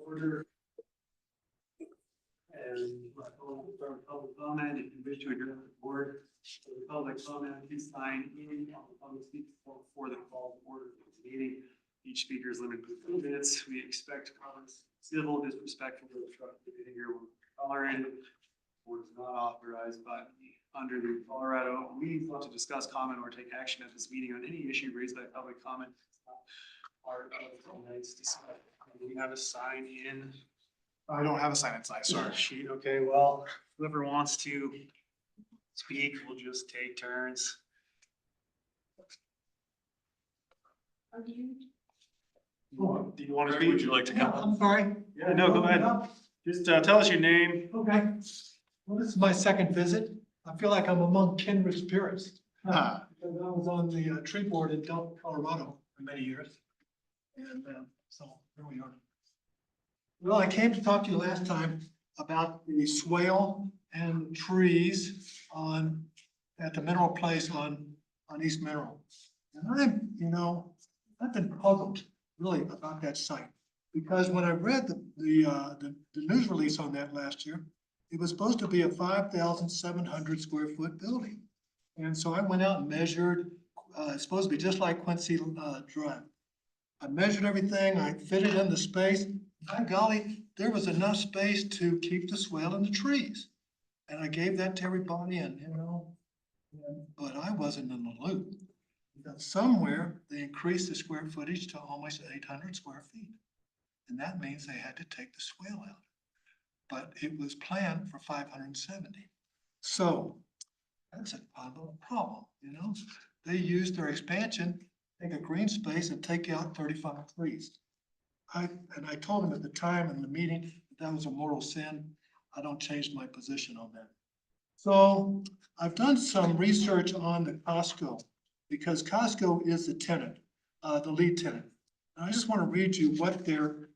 order. And public comment, if you wish to address the board, for the public comment, please sign in on the public speaker for the call to order of the meeting. Each speaker is limited to 2 minutes. We expect comments civil, disrespectful, or obstructive behavior will be tolerated. Board is not authorized by under the Colorado meetings law to discuss, comment, or take action at this meeting on any issue raised by public comment. Part of tonight's discussion. We have a sign in. I don't have a sign inside, sorry. Sheet, okay, well, whoever wants to speak, we'll just take turns. Do you want to Greg, speak? would you like to come? I'm sorry. Yeah, no, go ahead. Just tell us your name. Okay. Well, this is my second visit. I feel like I'm among kindred spirits. Ah. Because I was on the tree board in Littleton, Colorado for many years. And so here we are. Well, I came to talk to you last time about the swale and trees at the mineral place on East Mineral. And I've been puzzled really about that site. Because when I read the news release on that last year, it was supposed to be a 5,700 square foot building. And so I went out and measured, it's supposed to be just like Quincy Drive. I measured everything, I fitted in the space. By golly, there was enough space to keep the swale and the trees. And I gave that to everybody but I wasn't in the loop. Because somewhere they increased the square footage to almost 800 square feet. And that means they had to take the swale out. But it was planned for 570. So that's a problem, They used their expansion, take a green space and take out 35 trees. I told them at the time in the meeting that was a mortal sin. I don't change my position on that. So I've done some research on the Costco because Costco is the tenant, the lead tenant. And I just want to read you what their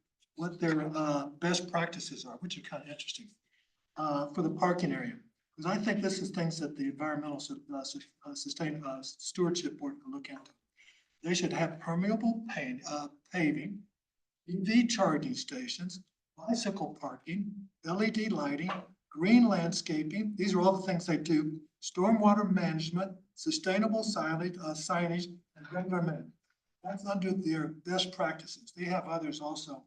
best practices are, which are kind of interesting for the parking area. Because I think this is things that the environmental stewardship board can look into. They should have permeable paving, EV charging stations, bicycle parking, LED lighting, green landscaping. These are all the things they do. Stormwater management, sustainable signage, and regular maintenance. That's under their best practices. They have others also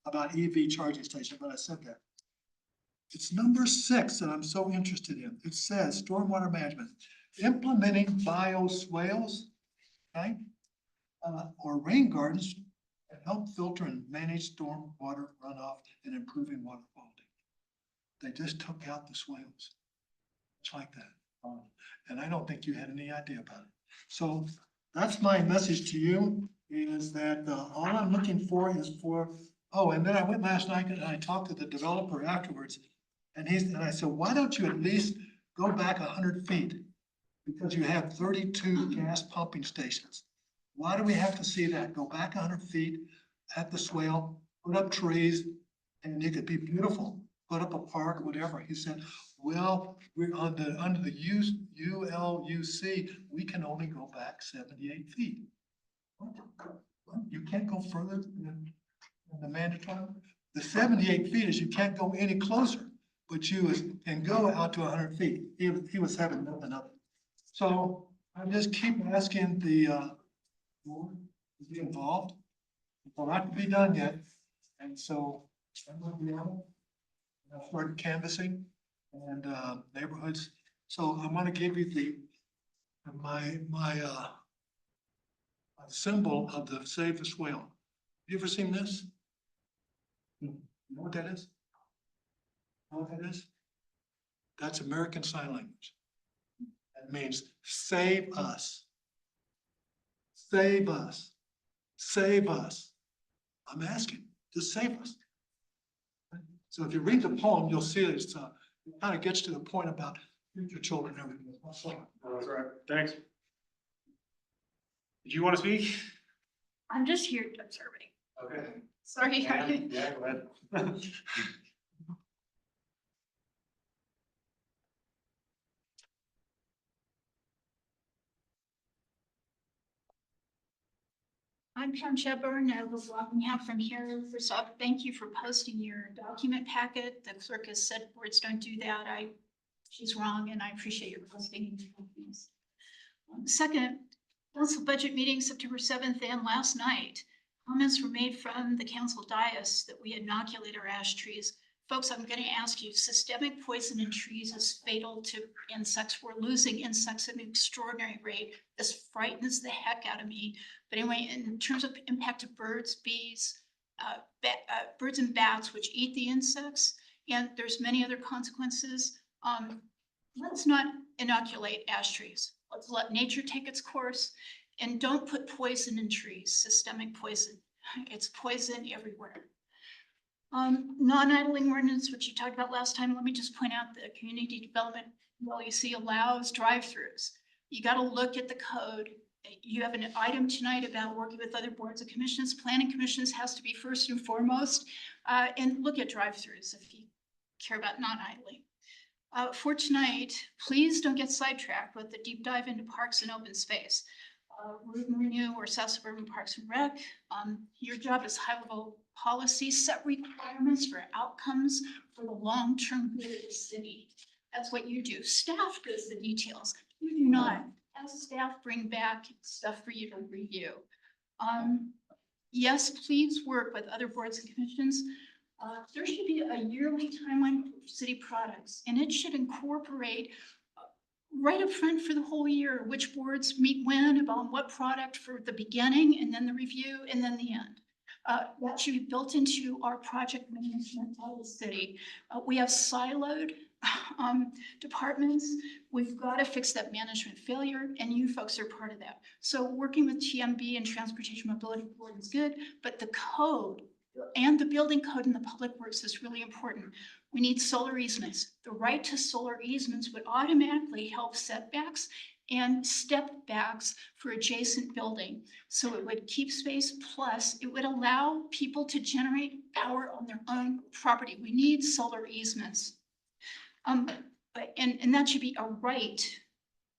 about EV charging station, but I said that. It's number 6 that I'm so interested in. It says stormwater management, implementing bioswales, okay? Or rain gardens that help filter and manage stormwater runoff and improving water quality. They just took out the swales. It's like that. And I don't think you had any idea about it. So that's my message to you is that all I'm looking for is and then I went last night and I talked to the developer afterwards and I said, why don't you at least go back 100 feet? Because you have 32 gas pumping stations. Why do we have to see that? Go back 100 feet at the swale, put up trees, and it could be beautiful. Put up a park, whatever. He said, well, we're under the ULUC, we can only go back 78 feet. You can't go further than the mandatory. The 78 feet is you can't go any closer, but you can go out to 100 feet. He was having nothing of it. So I just keep asking the board to be involved. It's not to be done yet. And so I'm going to be on it. I've started canvassing and neighborhoods. So I'm going to give you my symbol of the Save the Swale. You ever seen this? You know what that is? You know what that is? That's American Sign Language. That means save us. Save us. Save us. I'm asking, just save us. So if you read the poem, you'll see that it kind of gets to the point about future children and everything. That's right. Thanks. Did you want to speak? I'm just here observing. Okay. Sorry. Yeah, go ahead. I'm Pam Shepard, I was walking half from here. First off, thank you for posting your document packet. The clerk has said boards don't do that. She's wrong, and I appreciate your posting. Second, council budget meeting September 7th and last night. Comments were made from the council dais that we inoculate our ash trees. Folks, I'm going to ask you, systemic poison in trees is fatal to insects. We're losing insects at an extraordinary rate. This frightens the heck out of me. But anyway, in terms of impact of birds, bees, birds and bats, which eat the insects, and there's many other consequences. Let's not inoculate ash trees. Let's let nature take its course, and don't put poison in trees, systemic poison. It's poison everywhere. Non-idling ordinance, which you talked about last time, let me just point out the community development LUC allows drive-throughs. You got to look at the code. You have an item tonight about working with other boards and commissions. Planning commissions has to be first and foremost, and look at drive-throughs if you care about non-idling. For tonight, please don't get sidetracked with the deep dive into parks and open space. Route and Renew or South Suburban Parks and Rec. Your job is high-level policy, set requirements for outcomes for the long-term good of the city. That's what you do. Staff does the details. You do not. As staff, bring back stuff for you to review. Yes, please work with other boards and commissions. There should be a yearly timeline for city products, and it should incorporate right up front for the whole year, which boards meet when, about what product for the beginning, and then the review, and then the end. That should be built into our project management of the city. We have siloed departments. We've got to fix that management failure, and you folks are part of that. So working with TMB and Transportation Mobility Board is good, but the code and the building code in the public works is really important. We need solar easements. The right to solar easements would automatically help setbacks and step backs for adjacent building. So it would keep space, plus it would allow people to generate power on their own property. We need solar easements. And that should be a right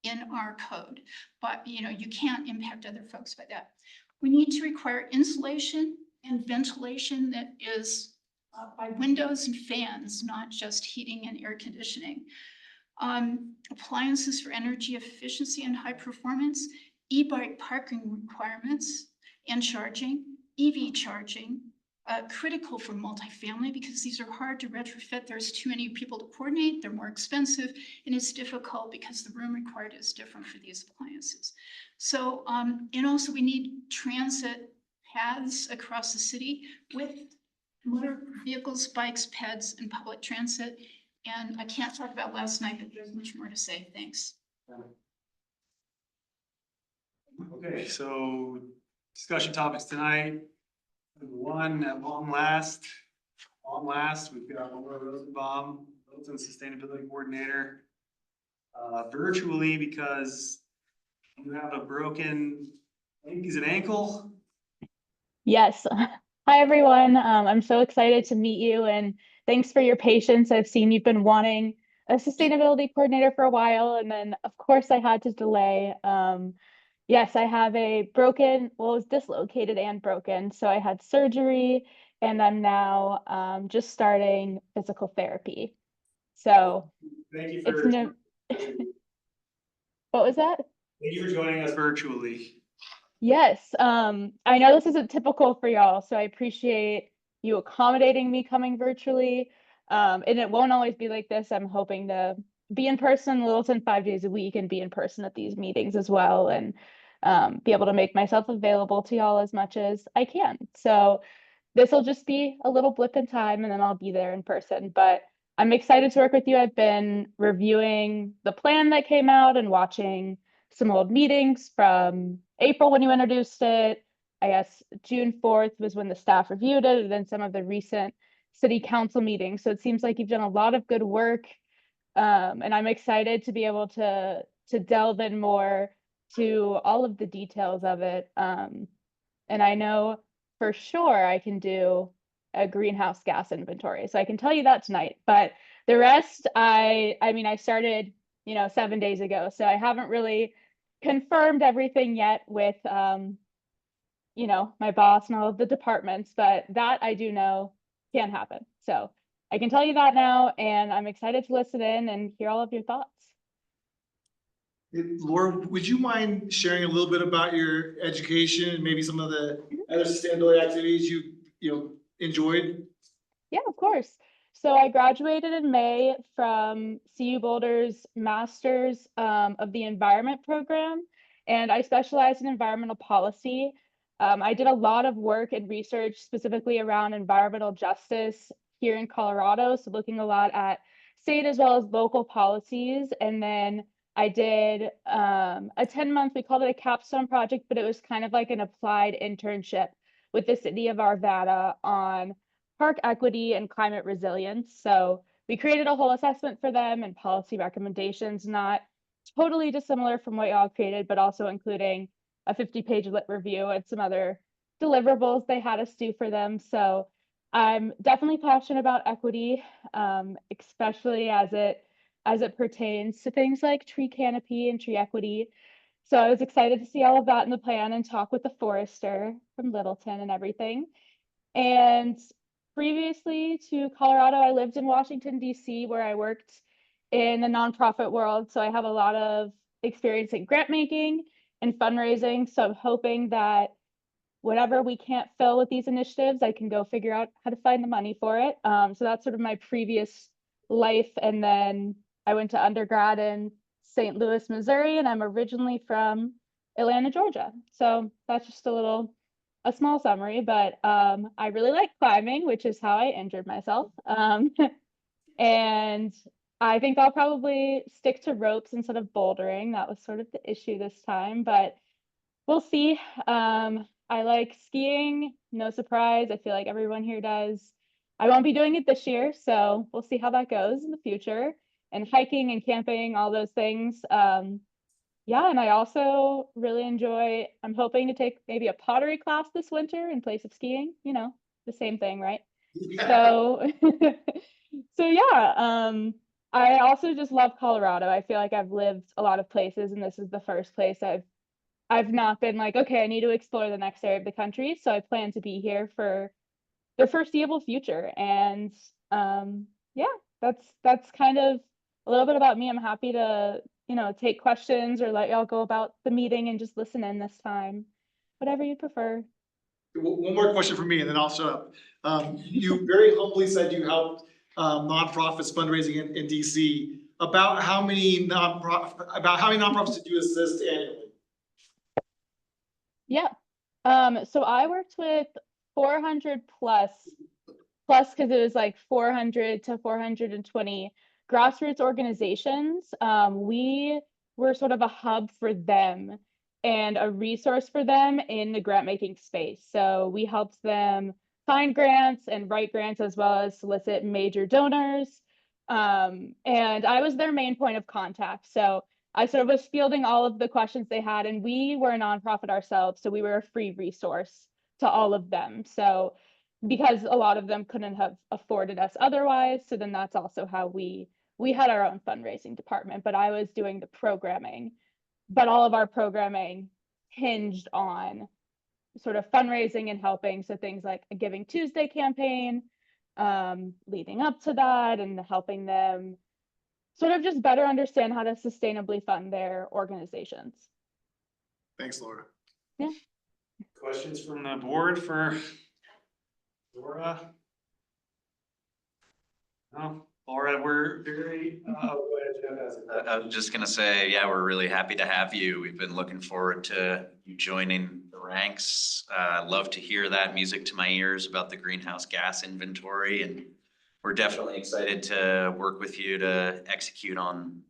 in our code, but you can't impact other folks by that. We need to require insulation and ventilation that is by windows and fans, not just heating and air conditioning. Appliances for energy efficiency and high performance, e-bike parking requirements and charging, EV charging, critical for multifamily because these are hard to retrofit. There's too many people to coordinate, they're more expensive, and it's difficult because the room required is different for these appliances. So, and also we need transit paths across the city with motor vehicles, bikes, peds, and public transit. And I can't talk about last night, but there's much more to say. Thanks. Okay, so discussion topics tonight. One at long last, we've got Laura Rosenbaum, Littleton Sustainability Coordinator, virtually because you have a broken, I think, is it ankle? Yes. Hi, everyone. I'm so excited to meet you and thanks for your patience. I've seen you've been wanting a sustainability coordinator for a while, and then of course I had to delay. Yes, I have a broken, well, it was dislocated and broken. So I had surgery and I'm now just starting physical therapy. So Thank you it's for, no, what was that? thank you for joining us virtually. Yes, I know this isn't typical for y'all, so I appreciate you accommodating me coming virtually. And it won't always be like this. I'm hoping to be in person in Littleton 5 days a week and be in person at these meetings as well, and be able to make myself available to y'all as much as I can. So this will just be a little blip in time and then I'll be there in person. But I'm excited to work with you. I've been reviewing the plan that came out and watching some old meetings from April when you introduced it. I guess June 4th was when the staff reviewed it, and then some of the recent city council meetings. So it seems like you've done a lot of good work. And I'm excited to be able to delve in more to all of the details of it. And I know for sure I can do a greenhouse gas inventory. So I can tell you that tonight, but the rest, I mean, I started, 7 days ago, so I haven't really confirmed everything yet with you know, my boss and all of the departments, but that I do know can happen. So I can tell you that now, and I'm excited to listen in and hear all of your thoughts. Laura, would you mind sharing a little bit about your education and maybe some of the other sustainability activities you enjoyed? Yeah, of course. So I graduated in May from CU Boulder's Masters of the Environment program, and I specialize in environmental policy. I did a lot of work and research specifically around environmental justice here in Colorado, so looking a lot at state as well as local policies. And then I did a 10-month, we called it a capstone project, but it was kind of like an applied internship with the city of Arvada on park equity and climate resilience. So we created a whole assessment for them and policy recommendations, not totally dissimilar from what y'all created, but also including a 50-page lit review and some other deliverables they had us do for them. So I'm definitely passionate about equity, especially as it pertains to things like tree canopy and tree equity. So I was excited to see all of that in the plan and talk with the forester from Littleton and everything. And previously to Colorado, I lived in Washington, D.C., where I worked in the nonprofit world. So I have a lot of experience in grant making and fundraising. So I'm hoping that whatever we can't fill with these initiatives, I can go figure out how to find the money for it. So that's sort of my previous life. And then I went to undergrad in St. Louis, Missouri, and I'm originally from Atlanta, Georgia. So that's just a small summary, but I really like climbing, which is how I injured myself. And I think I'll probably stick to ropes instead of bouldering. That was sort of the issue this time, but we'll see. I like skiing, no surprise. I feel like everyone here does. I won't be doing it this year, so we'll see how that goes in the future. And hiking and camping, all those things. Yeah, and I also really enjoy, I'm hoping to take maybe a pottery class this winter in place of skiing, you know, the same thing, right? So, so yeah, I also just love Colorado. I feel like I've lived a lot of places, and this is the first place I've not been like, okay, I need to explore the next area of the country. So I plan to be here for the foreseeable future. And yeah, that's kind of a little bit about me. I'm happy to, you know, take questions or let y'all go about the meeting and just listen in this time, whatever you prefer. One more question for me, and then I'll shut up. You very humbly said you helped nonprofits fundraising in DC. About how many nonprofits did you assist annually? Yeah. So I worked with 400 plus because it was like 400 to 420 grassroots organizations. We were sort of a hub for them and a resource for them in the grant making space. So we helped them find grants and write grants, as well as solicit major donors. And I was their main point of contact. So I sort of was fielding all of the questions they had, and we were a nonprofit ourselves, so we were a free resource to all of them. So because a lot of them couldn't have afforded us otherwise, so then that's also how we had our own fundraising department, but I was doing the programming. But all of our programming hinged on sort of fundraising and helping. So things like a Giving Tuesday campaign, leading up to that, and helping them sort of just better understand how to sustainably fund their organizations. Thanks, Laura. Yeah. Questions from the board for Laura? No, Laura, we're very, go ahead, Jeff. I was just gonna say, yeah, we're really happy to have you. We've been looking forward to you joining the ranks. Love to hear that music to my ears about the greenhouse gas inventory, and we're definitely excited to work with you to execute on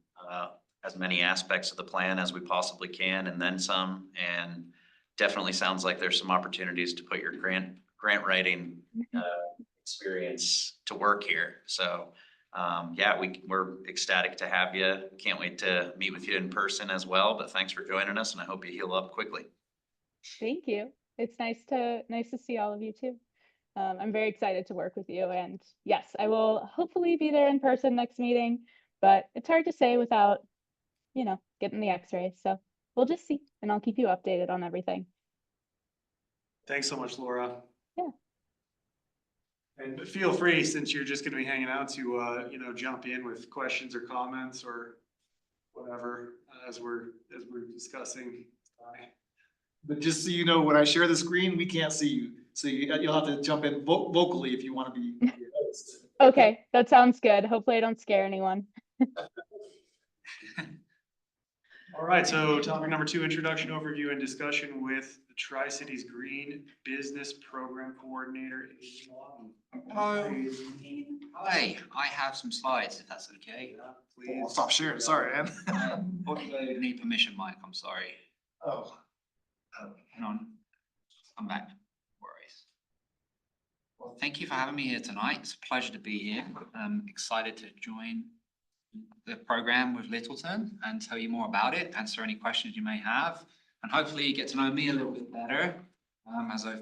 as many aspects of the plan as we possibly can, and then some. And definitely sounds like there's some opportunities to put your grant writing experience to work here. So yeah, we're ecstatic to have you. Can't wait to meet with you in person as well, but thanks for joining us, and I hope you heal up quickly. Thank you. It's nice to see all of you too. I'm very excited to work with you, and yes, I will hopefully be there in person next meeting, but it's hard to say without, you know, getting the x-rays. So we'll just see, and I'll keep you updated on everything. Thanks so much, Laura. Yeah. And feel free, since you're just gonna be hanging out, to, jump in with questions or comments or whatever, as we're discussing. But just so you know, when I share the screen, we can't see you. So you'll have to jump in vocally if you want to be. Okay, that sounds good. Hopefully I don't scare anyone. All right, so topic number 2, introduction, overview, and discussion with the Tri-Cities Green Business Program Coordinator. Hello. Hi, I have some slides, if that's okay. I'll Please. stop sharing. Sorry, man. Also need permission, Mike, I'm sorry. Oh. Hang on. I'm back. No worries. Well, thank you for having me here tonight. It's a pleasure to be here. I'm excited to join the program with Littleton and tell you more about it, answer any questions you may have, and hopefully get to know me a little bit better as I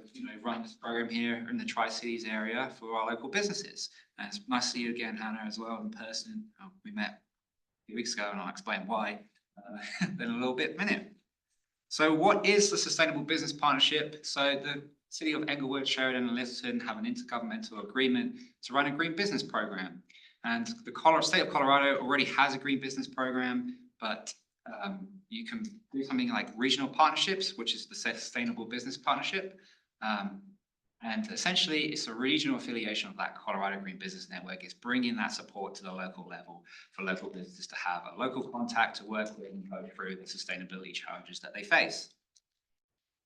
run this program here in the Tri-Cities area for our local businesses. And it's nice to see you again, Hannah, as well in person. We met a few weeks ago and I'll explain why in a little minute. So what is the Sustainable Business Partnership? So the City of Englewood, Sheridan and Littleton have an intergovernmental agreement to run a green business program. And the state of Colorado already has a green business program, but you can do something like regional partnerships, which is the Sustainable Business Partnership. And essentially, it's a regional affiliation of that Colorado Green Business Network. It's bringing that support to the local level for local businesses to have a local contact to work with and go through the sustainability challenges that they face.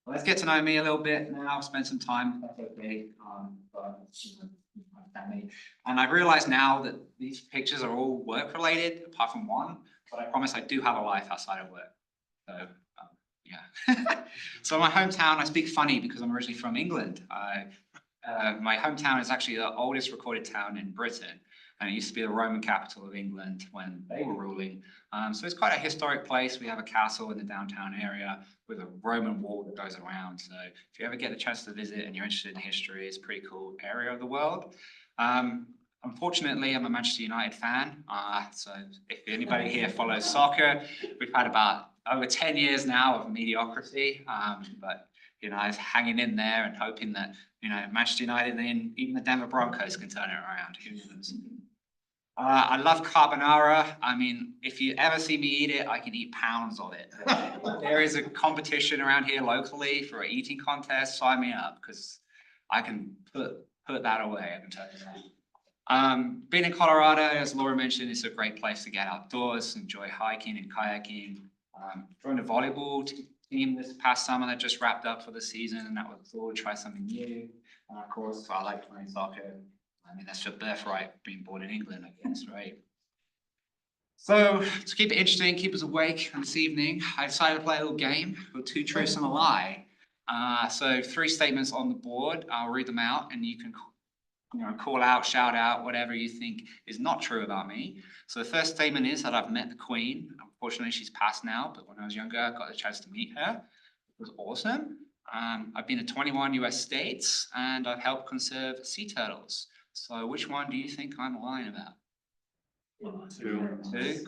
Well, let's get to know me a little bit now, spend some time, that's okay. And I realize now that these pictures are all work related, apart from one, but I promise I do have a life outside of work. So yeah. So my hometown, I speak funny because I'm originally from England. My hometown is actually the oldest recorded town in Britain, and it used to be the Roman capital of England when they were ruling. So it's quite a historic place. We have a castle in the downtown area with a Roman wall that goes around. So if you ever get a chance to visit and you're interested in history, it's a pretty cool area of the world. Unfortunately, I'm a Manchester United fan. So if anybody here follows soccer, we've had about over 10 years now of mediocrity. But I was hanging in there and hoping that Manchester United and even the Denver Broncos can turn it around. Who knows? I love carbonara. I mean, if you ever see me eat it, I can eat pounds of it. There is a competition around here locally for an eating contest. Sign me up because I can put that away. I can tell you that. Being in Colorado, as Laura mentioned, is a great place to get outdoors, enjoy hiking and kayaking. Joined a volleyball team this past summer that just wrapped up for the season, and that was cool to try something new. Of course, I like playing soccer. I mean, that's your birthright, being born in England, I guess, right? So to keep it interesting, keep us awake this evening, I decided to play a little game with 2 truths and a lie. So 3 statements on the board. I'll read them out, and you can call out, shout out, whatever you think is not true about me. So the first statement is that I've met the Queen. Unfortunately, she's passed now, but when I was younger, I got the chance to meet her. It was awesome. I've been to 21 US states, and I've helped conserve sea turtles. So which one do you think I'm lying about? 2. 2?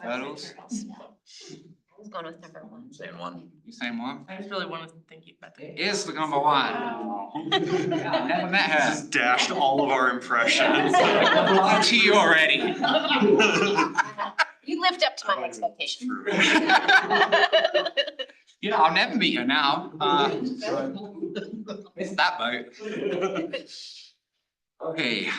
Turtles? I was going with number 1. Same one. You saying one? I just really want to think about that. It is the number 1. Yeah, I never met her. Just dashed all of our impressions. I've lied to you already. You lived up to my expectations. I'll never meet her now. It's that boat. Okay,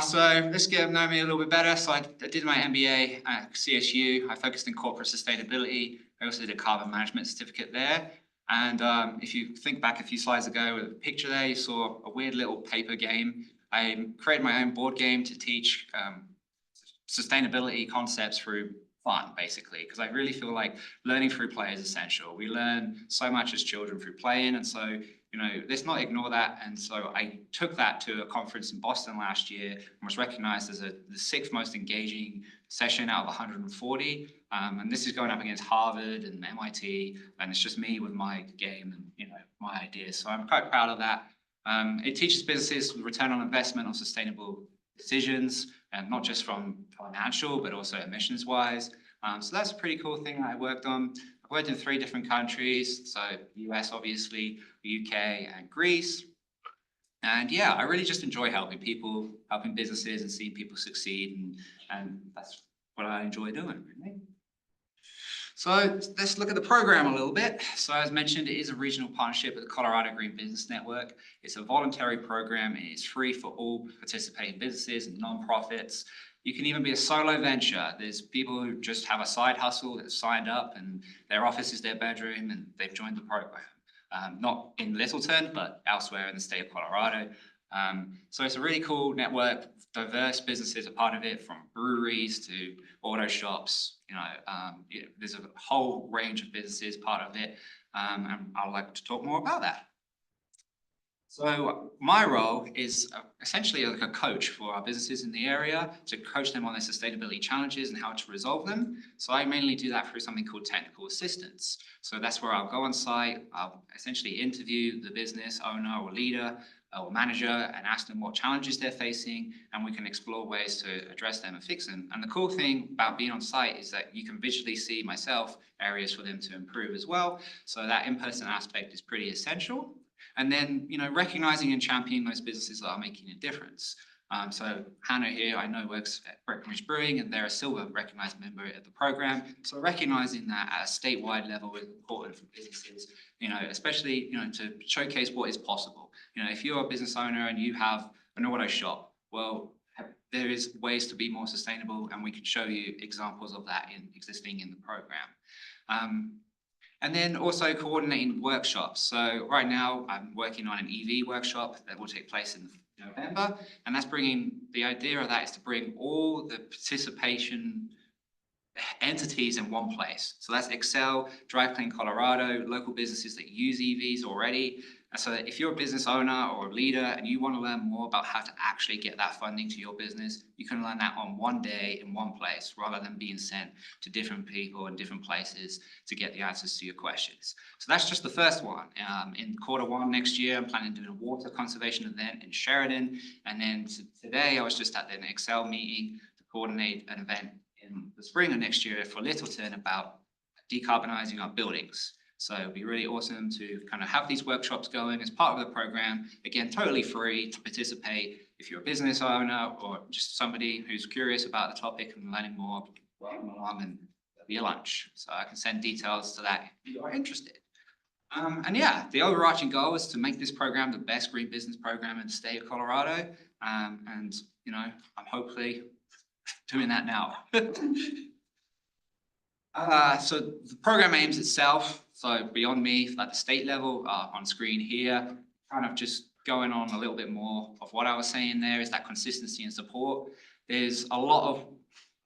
so let's get to know me a little bit better. So I did my MBA at CSU. I focused in corporate sustainability. I also did a carbon management certificate there. And if you think back a few slides ago with a picture there, you saw a weird little paper game. I created my own board game to teach sustainability concepts through fun, basically, because I really feel like learning through play is essential. We learn so much as children through playing, and so let's not ignore that. And so I took that to a conference in Boston last year and was recognized as the 6th most engaging session out of 140. And this is going up against Harvard and MIT, and it's just me with my game and my ideas. So I'm quite proud of that. It teaches businesses return on investment on sustainable decisions, and not just from financial, but also emissions wise. So that's a pretty cool thing that I worked on. I've worked in 3 different countries, so US obviously, UK and Greece. And yeah, I really just enjoy helping people, helping businesses and seeing people succeed, and that's what I enjoy doing, really. So let's look at the program a little bit. So as mentioned, it is a regional partnership with the Colorado Green Business Network. It's a voluntary program and it's free for all participating businesses and nonprofits. You can even be a solo venture. There's people who just have a side hustle that signed up and their office is their bedroom and they've joined the program. Not in Littleton, but elsewhere in the state of Colorado. So it's a really cool network. Diverse businesses are part of it, from breweries to auto shops. There's a whole range of businesses part of it, and I'd like to talk more about that. So my role is essentially like a coach for our businesses in the area, to coach them on their sustainability challenges and how to resolve them. So I mainly do that through something called technical assistance. So that's where I'll go on site, I'll essentially interview the business owner or leader or manager and ask them what challenges they're facing, and we can explore ways to address them and fix them. And the cool thing about being on site is that you can visually see myself areas for them to improve as well. So that in-person aspect is pretty essential. And then, recognizing and championing those businesses that are making a difference. So Hannah here, I know, works at Breckenridge Brewing, and they're a silver recognized member of the program. So recognizing that at a statewide level is important for businesses, especially, to showcase what is possible. If you're a business owner and you have an auto shop, well, there is ways to be more sustainable, and we can show you examples of that existing in the program. And then also coordinating workshops. So right now I'm working on an EV workshop that will take place in November. And that's the idea of that is to bring all the participation entities in one place. So that's Excel, Drive Clean Colorado, local businesses that use EVs already. And so if you're a business owner or a leader and you want to learn more about how to actually get that funding to your business, you can learn that on one day in one place, rather than being sent to different people in different places to get the answers to your questions. So that's just the first one. In Q1 next year, I'm planning to do a water conservation event in Sheridan. And then today I was just at an Excel meeting to coordinate an event in the spring of next year for Littleton about decarbonizing our buildings. So it'd be really awesome to kind of have these workshops going as part of the program. Again, totally free to participate. If you're a business owner or just somebody who's curious about the topic and learning more, welcome along, and there'll be a lunch. So I can send details to that if you are interested. And yeah, the overarching goal is to make this program the best green business program in the state of Colorado. And I'm hopefully doing that now. So the program aims itself, so beyond me, like the state level on screen here, kind of just going on a little bit more of what I was saying there, is that consistency and support. There's a lot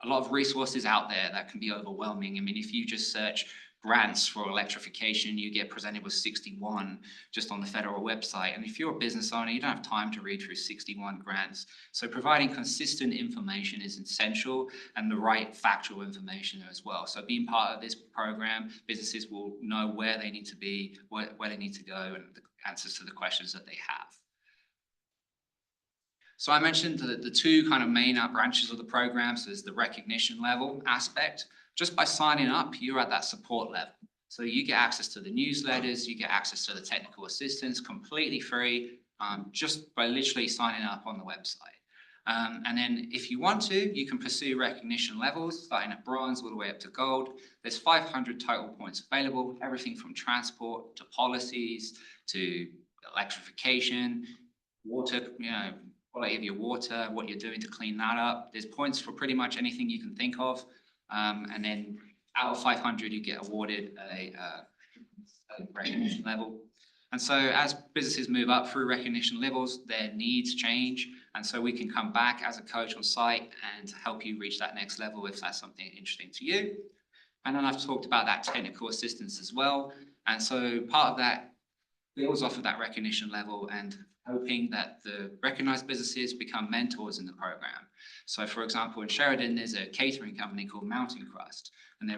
of resources out there that can be overwhelming. I mean, if you just search grants for electrification, you get presented with 61 just on the federal website. And if you're a business owner, you don't have time to read through 61 grants. So providing consistent information is essential, and the right factual information as well. So being part of this program, businesses will know where they need to be, where they need to go, and the answers to the questions that they have. So I mentioned the 2 kind of main branches of the program. So there's the recognition level aspect. Just by signing up, you're at that support level. So you get access to the newsletters, you get access to the technical assistance completely free, just by literally signing up on the website. And then if you want to, you can pursue recognition levels, starting at bronze all the way up to gold. There's 500 total points available, everything from transport to policies to electrification, water, quality of your water, what you're doing to clean that up. There's points for pretty much anything you can think of. And then out of 500, you get awarded a recognition level. And so as businesses move up through recognition levels, their needs change. And so we can come back as a coach on site and help you reach that next level if that's something interesting to you. And then I've talked about that technical assistance as well. And so part of that builds off of that recognition level and hoping that the recognized businesses become mentors in the program. So for example, in Sheridan, there's a catering company called Mountain Crust, and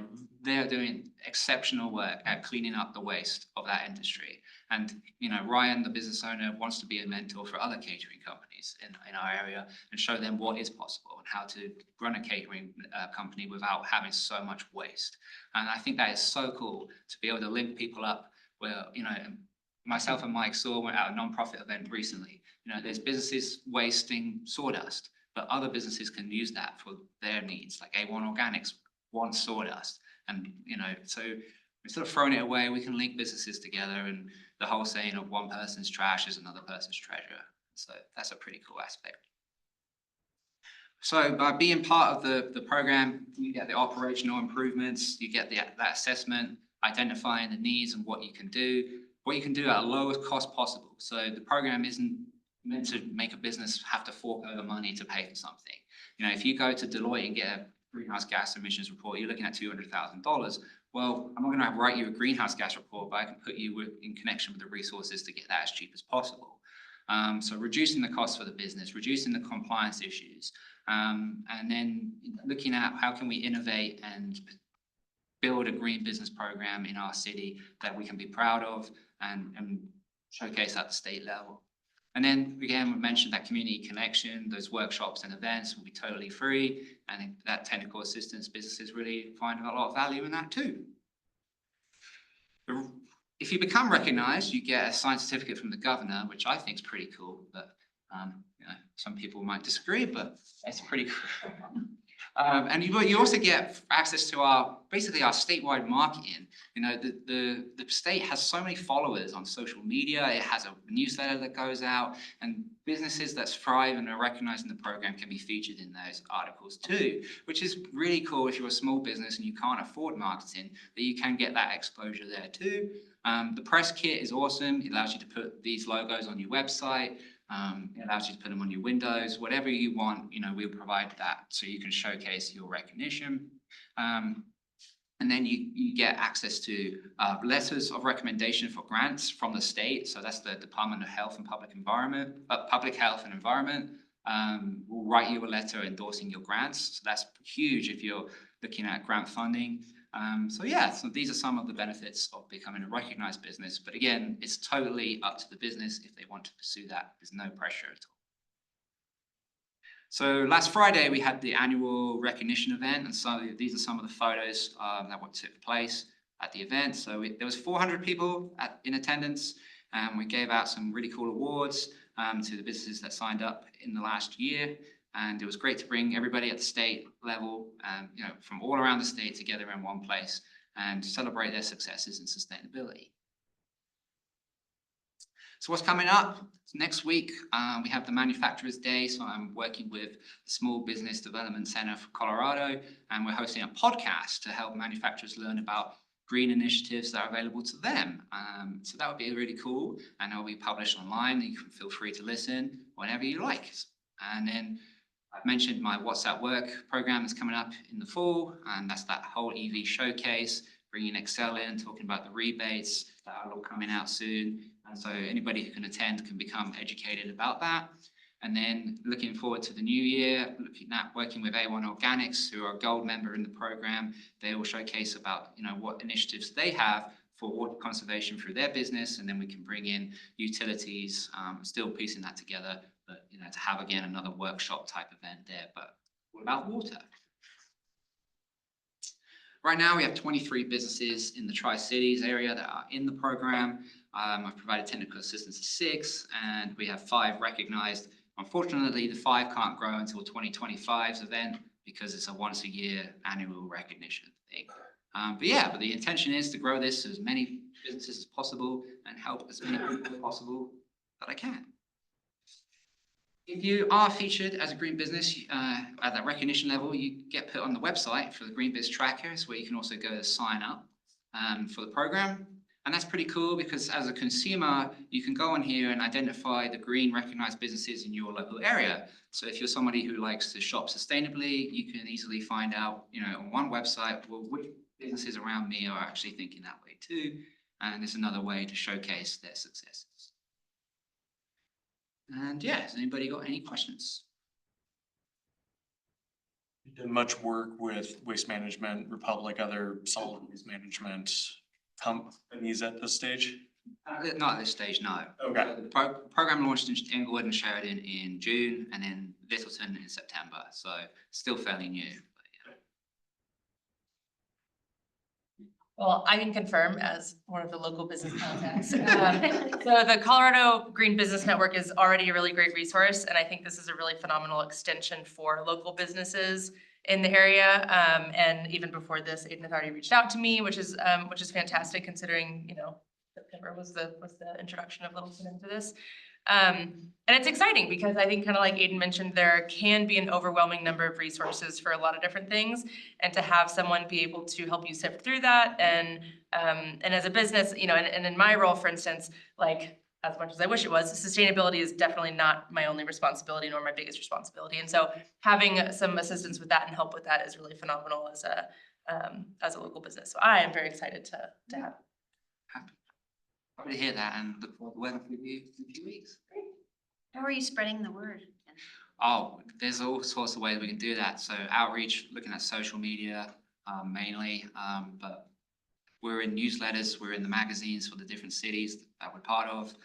they're doing exceptional work at cleaning up the waste of that industry. And Ryan, the business owner, wants to be a mentor for other catering companies in our area and show them what is possible and how to run a catering company without having so much waste. And I think that is so cool to be able to link people up where, myself and Mike saw at a nonprofit event recently, there's businesses wasting sawdust, but other businesses can use that for their needs, like A1 Organics wants sawdust. And, so instead of throwing it away, we can link businesses together, and the whole saying of one person's trash is another person's treasure. So that's a pretty cool aspect. So by being part of the program, you get the operational improvements, you get that assessment, identifying the needs and what you can do at a lowest cost possible. So the program isn't meant to make a business have to fork over money to pay for something. If you go to Deloitte and get a greenhouse gas emissions report, you're looking at $200,000. Well, I'm not going to write you a greenhouse gas report, but I can put you in connection with the resources to get that as cheap as possible. So reducing the cost for the business, reducing the compliance issues, and then looking at how can we innovate and build a green business program in our city that we can be proud of and showcase at the state level. And then again, we mentioned that community connection, those workshops and events will be totally free. And that technical assistance, businesses really find a lot of value in that too. If you become recognized, you get a signed certificate from the governor, which I think is pretty cool, but some people might disagree, but it's pretty cool. And you also get access to basically our statewide marketing. The state has so many followers on social media. It has a newsletter that goes out, and businesses that thrive and are recognized in the program can be featured in those articles too, which is really cool if you're a small business and you can't afford marketing, that you can get that exposure there too. The press kit is awesome. It allows you to put these logos on your website. It allows you to put them on your windows, whatever you want, we'll provide that so you can showcase your recognition. And then you get access to letters of recommendation for grants from the state. So that's the Department of Health and Public Health and Environment will write you a letter endorsing your grants. So that's huge if you're looking at grant funding. So these are some of the benefits of becoming a recognized business. But again, it's totally up to the business if they want to pursue that. There's no pressure at all. So last Friday, we had the annual recognition event. And so these are some of the photos that took place at the event. So there was 400 people in attendance. And we gave out some really cool awards to the businesses that signed up in the last year. And it was great to bring everybody at the state level, from all around the state together in one place and celebrate their successes in sustainability. So what's coming up? Next week, we have the Manufacturers Day. So I'm working with the Small Business Development Center for Colorado, and we're hosting a podcast to help manufacturers learn about green initiatives that are available to them. So that would be really cool, and it'll be published online. You can feel free to listen whenever you like. And then I've mentioned my What's at Work program is coming up in the fall, and that's that whole EV showcase, bringing Excel in, talking about the rebates that are all coming out soon. And so anybody who can attend can become educated about that. And then looking forward to the new year, looking at working with A1 Organics, who are a gold member in the program. They will showcase about what initiatives they have for water conservation through their business, and then we can bring in utilities, still piecing that together. But to have again another workshop type event there, but what about water? Right now we have 23 businesses in the Tri-Cities area that are in the program. I've provided technical assistance to 6, and we have 5 recognized. Unfortunately, the 5 can't grow until 2025's event because it's a once a year annual recognition thing. But the intention is to grow this to as many businesses as possible and help as many people as possible that I can. If you are featured as a green business at that recognition level, you get put on the website for the Green Biz Trackers, where you can also go to sign up for the program. And that's pretty cool because as a consumer, you can go on here and identify the green recognized businesses in your local area. So if you're somebody who likes to shop sustainably, you can easily find out, on one website, well, which businesses around me are actually thinking that way too. And it's another way to showcase their successes. And yeah, has anybody got any questions? You did much work with Waste Management, Republic, other solid waste management companies at this stage? Not at this stage, no. Okay. The program launched in Inglewood and Sheridan in June, and then Littleton in September, so still fairly new. But yeah. Well, I can confirm as one of the local business contacts. So the Colorado Green Business Network is already a really great resource, and I think this is a really phenomenal extension for local businesses in the area. And even before this, Aiden had already reached out to me, which is fantastic considering, you know, September was the introduction of Littleton into this. And it's exciting because I think kind of like Aiden mentioned, there can be an overwhelming number of resources for a lot of different things. And to have someone be able to help you sift through that and as a business, you know, and in my role, for instance, like as much as I wish it was, sustainability is definitely not my only responsibility nor my biggest responsibility. And so having some assistance with that and help with that is really phenomenal as a local business. So I am very excited to have. Happy to hear that and look forward to working with you in a few weeks. How are you spreading the word? Oh, there's all sorts of ways we can do that. So outreach, looking at social media mainly, but we're in newsletters, we're in the magazines for the different cities that we're part of,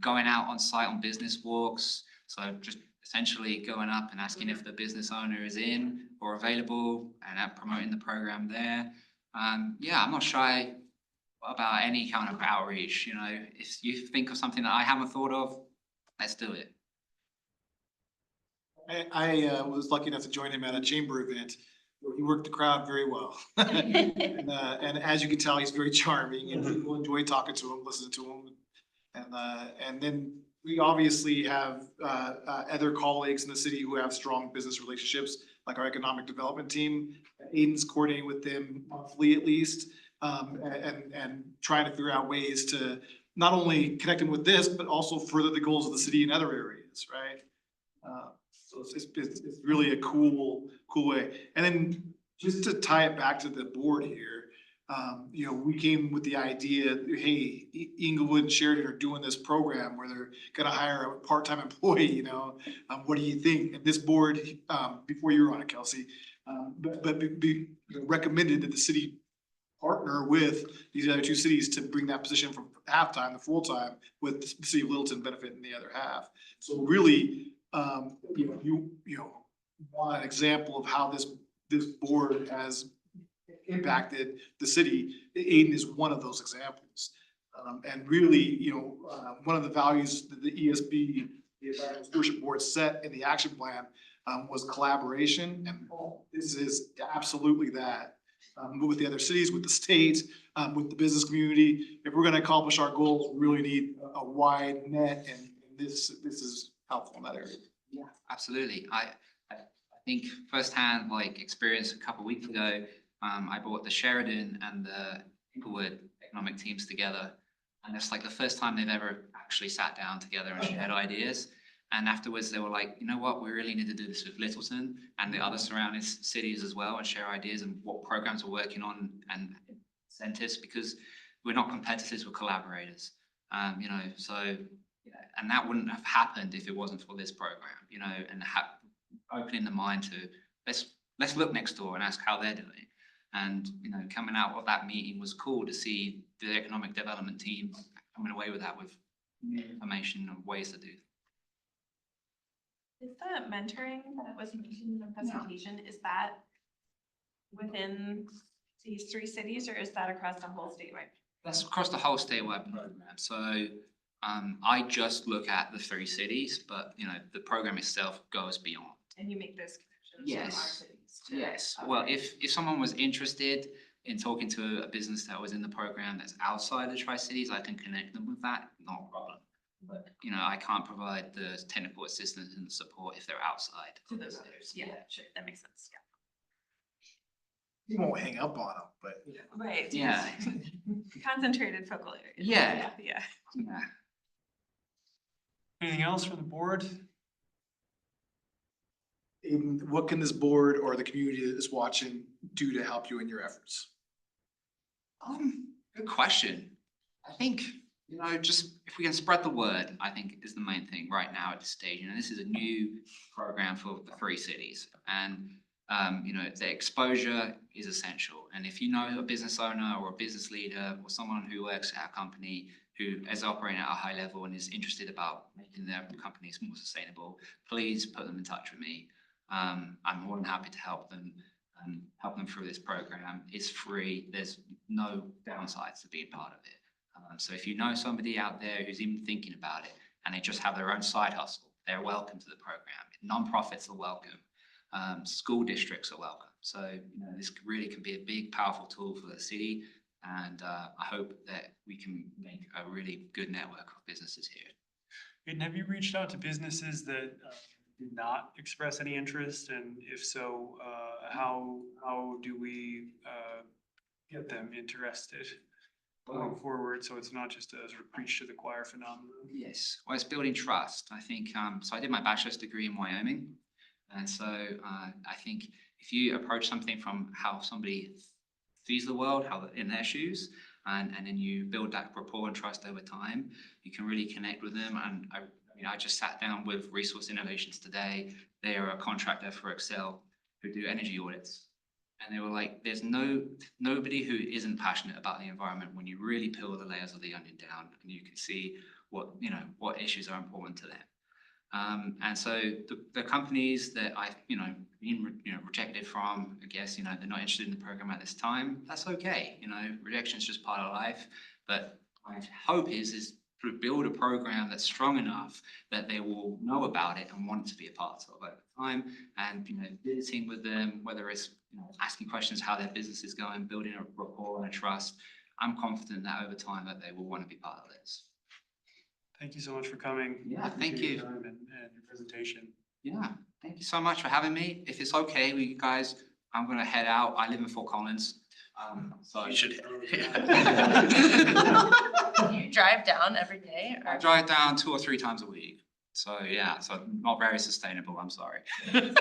going out on site on business walks. So just essentially going up and asking if the business owner is in or available and promoting the program there. Yeah, I'm not shy about any kind of outreach. You know, if you think of something that I haven't thought of, let's do it. I was lucky enough to join him at a chamber event where he worked the crowd very well. And as you can tell, he's very charming and people enjoy talking to him, listening to him. And then we obviously have other colleagues in the city who have strong business relationships, like our economic development team. Aiden's coordinating with them monthly at least, and trying to figure out ways to not only connect them with this, but also further the goals of the city in other areas, right? So it's really a cool way. And then just to tie it back to the board here, you know, we came with the idea, hey, Inglewood and Sheridan are doing this program where they're gonna hire a part-time employee, you know, what do you think? And this board, before you were on it, Kelsey, recommended that the city partner with these other two cities to bring that position from half-time to full-time, with the city of Littleton benefiting the other half. So really, you want an example of how this board has impacted the city. Aiden is one of those examples. And really, you know, one of the values that the ESB, the Environmental Stewardship Board, set in the action plan was collaboration, and this is absolutely that. With the other cities, with the state, with the business community. If we're gonna accomplish our goals, we really need a wide net, and this is helpful in that area. Yeah, absolutely. I think firsthand, like experience a couple of weeks ago, I brought the Sheridan and the Inglewood economic teams together. And it's like the first time they've ever actually sat down together and shared ideas. And afterwards they were like, you know what, we really need to do this with Littleton and the other surrounding cities as well, and share ideas and what programs we're working on and incentives, because we're not competitors, we're collaborators. You know, so, yeah, and that wouldn't have happened if it wasn't for this program, you know, and opening the mind to let's look next door and ask how they're doing. And, you know, coming out of that meeting was cool to see the economic development team coming away with that, with new information and ways to do. Is the mentoring that was mentioned in the presentation, is that within these three cities, or is that across the whole statewide? That's across the whole statewide program. So I just look at the three cities, but you know, the program itself goes beyond. And you make those connections Yes. from our cities to. Yes. Well, if someone was interested in talking to a business that was in the program that's outside the Tri-Cities, I can connect them with that, not a problem. But, you know, I can't provide the technical assistance and the support if they're outside. To those others, yeah, sure, that makes sense, yeah. You won't hang up on them, but. Right. Yeah. Concentrated focal areas. Yeah. Yeah. Yeah. Anything else from the board? Aiden, what can this board or the community that is watching do to help you in your efforts? Good question. I think you know, just if we can spread the word, I think is the main thing right now at this stage. You know, this is a new program for the 3 cities, and you know, the exposure is essential. And if you know a business owner or a business leader or someone who works at a company who is operating at a high level and is interested about making their companies more sustainable, please put them in touch with me. I'm more than happy to help them through this program. It's free. There's no downsides to being part of it. So if you know somebody out there who's even thinking about it and they just have their own side hustle, they're welcome to the program. Nonprofits are welcome. School districts are welcome. So, you know, this really can be a big, powerful tool for the city. And I hope that we can make a really good network of businesses here. And have you reached out to businesses that did not express any interest? And if so, how do we get them interested going forward, so it's not just a sort of preach to the choir phenomenon? Yes, well, it's building trust. I think, so I did my bachelor's degree in Wyoming. And so I think if you approach something from how somebody sees the world, how in their shoes, and then you build that rapport and trust over time, you can really connect with them. And I just sat down with Resource Innovations today. They are a contractor for Excel who do energy audits. And they were like, there's nobody who isn't passionate about the environment when you really peel the layers of the onion down and you can see what issues are important to them. And so the companies that I've been rejected from, I guess, they're not interested in the program at this time. That's okay. Rejection is just part of life. But my hope is to build a program that's strong enough that they will know about it and want to be a part of it at the time. And visiting with them, whether it's asking questions how their business is going, building a rapport and a trust. I'm confident that over time that they will want to be part of this. Thank you so much for coming. Yeah, thank you. Your time and your presentation. Yeah, thank you so much for having me. If it's okay with you guys, I'm going to head out. I live in Fort Collins. So You should. Do you drive down every day? I drive down 2 or 3 times a week. So yeah, so not very sustainable. I'm sorry. Where's your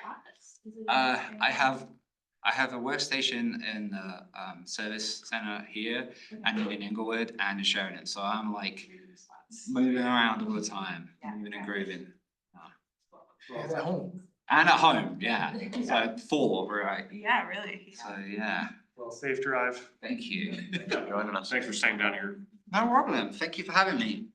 office? Is it I have a workstation in the service center here and in Inglewood and in Sheridan. So I'm like moving around all the time, moving and grooving. And at home. And at home, yeah. So 4, right? Yeah, really. So yeah, Well, safe drive. thank you. Joining us. Thanks for staying down here. No problem. Thank you for having me.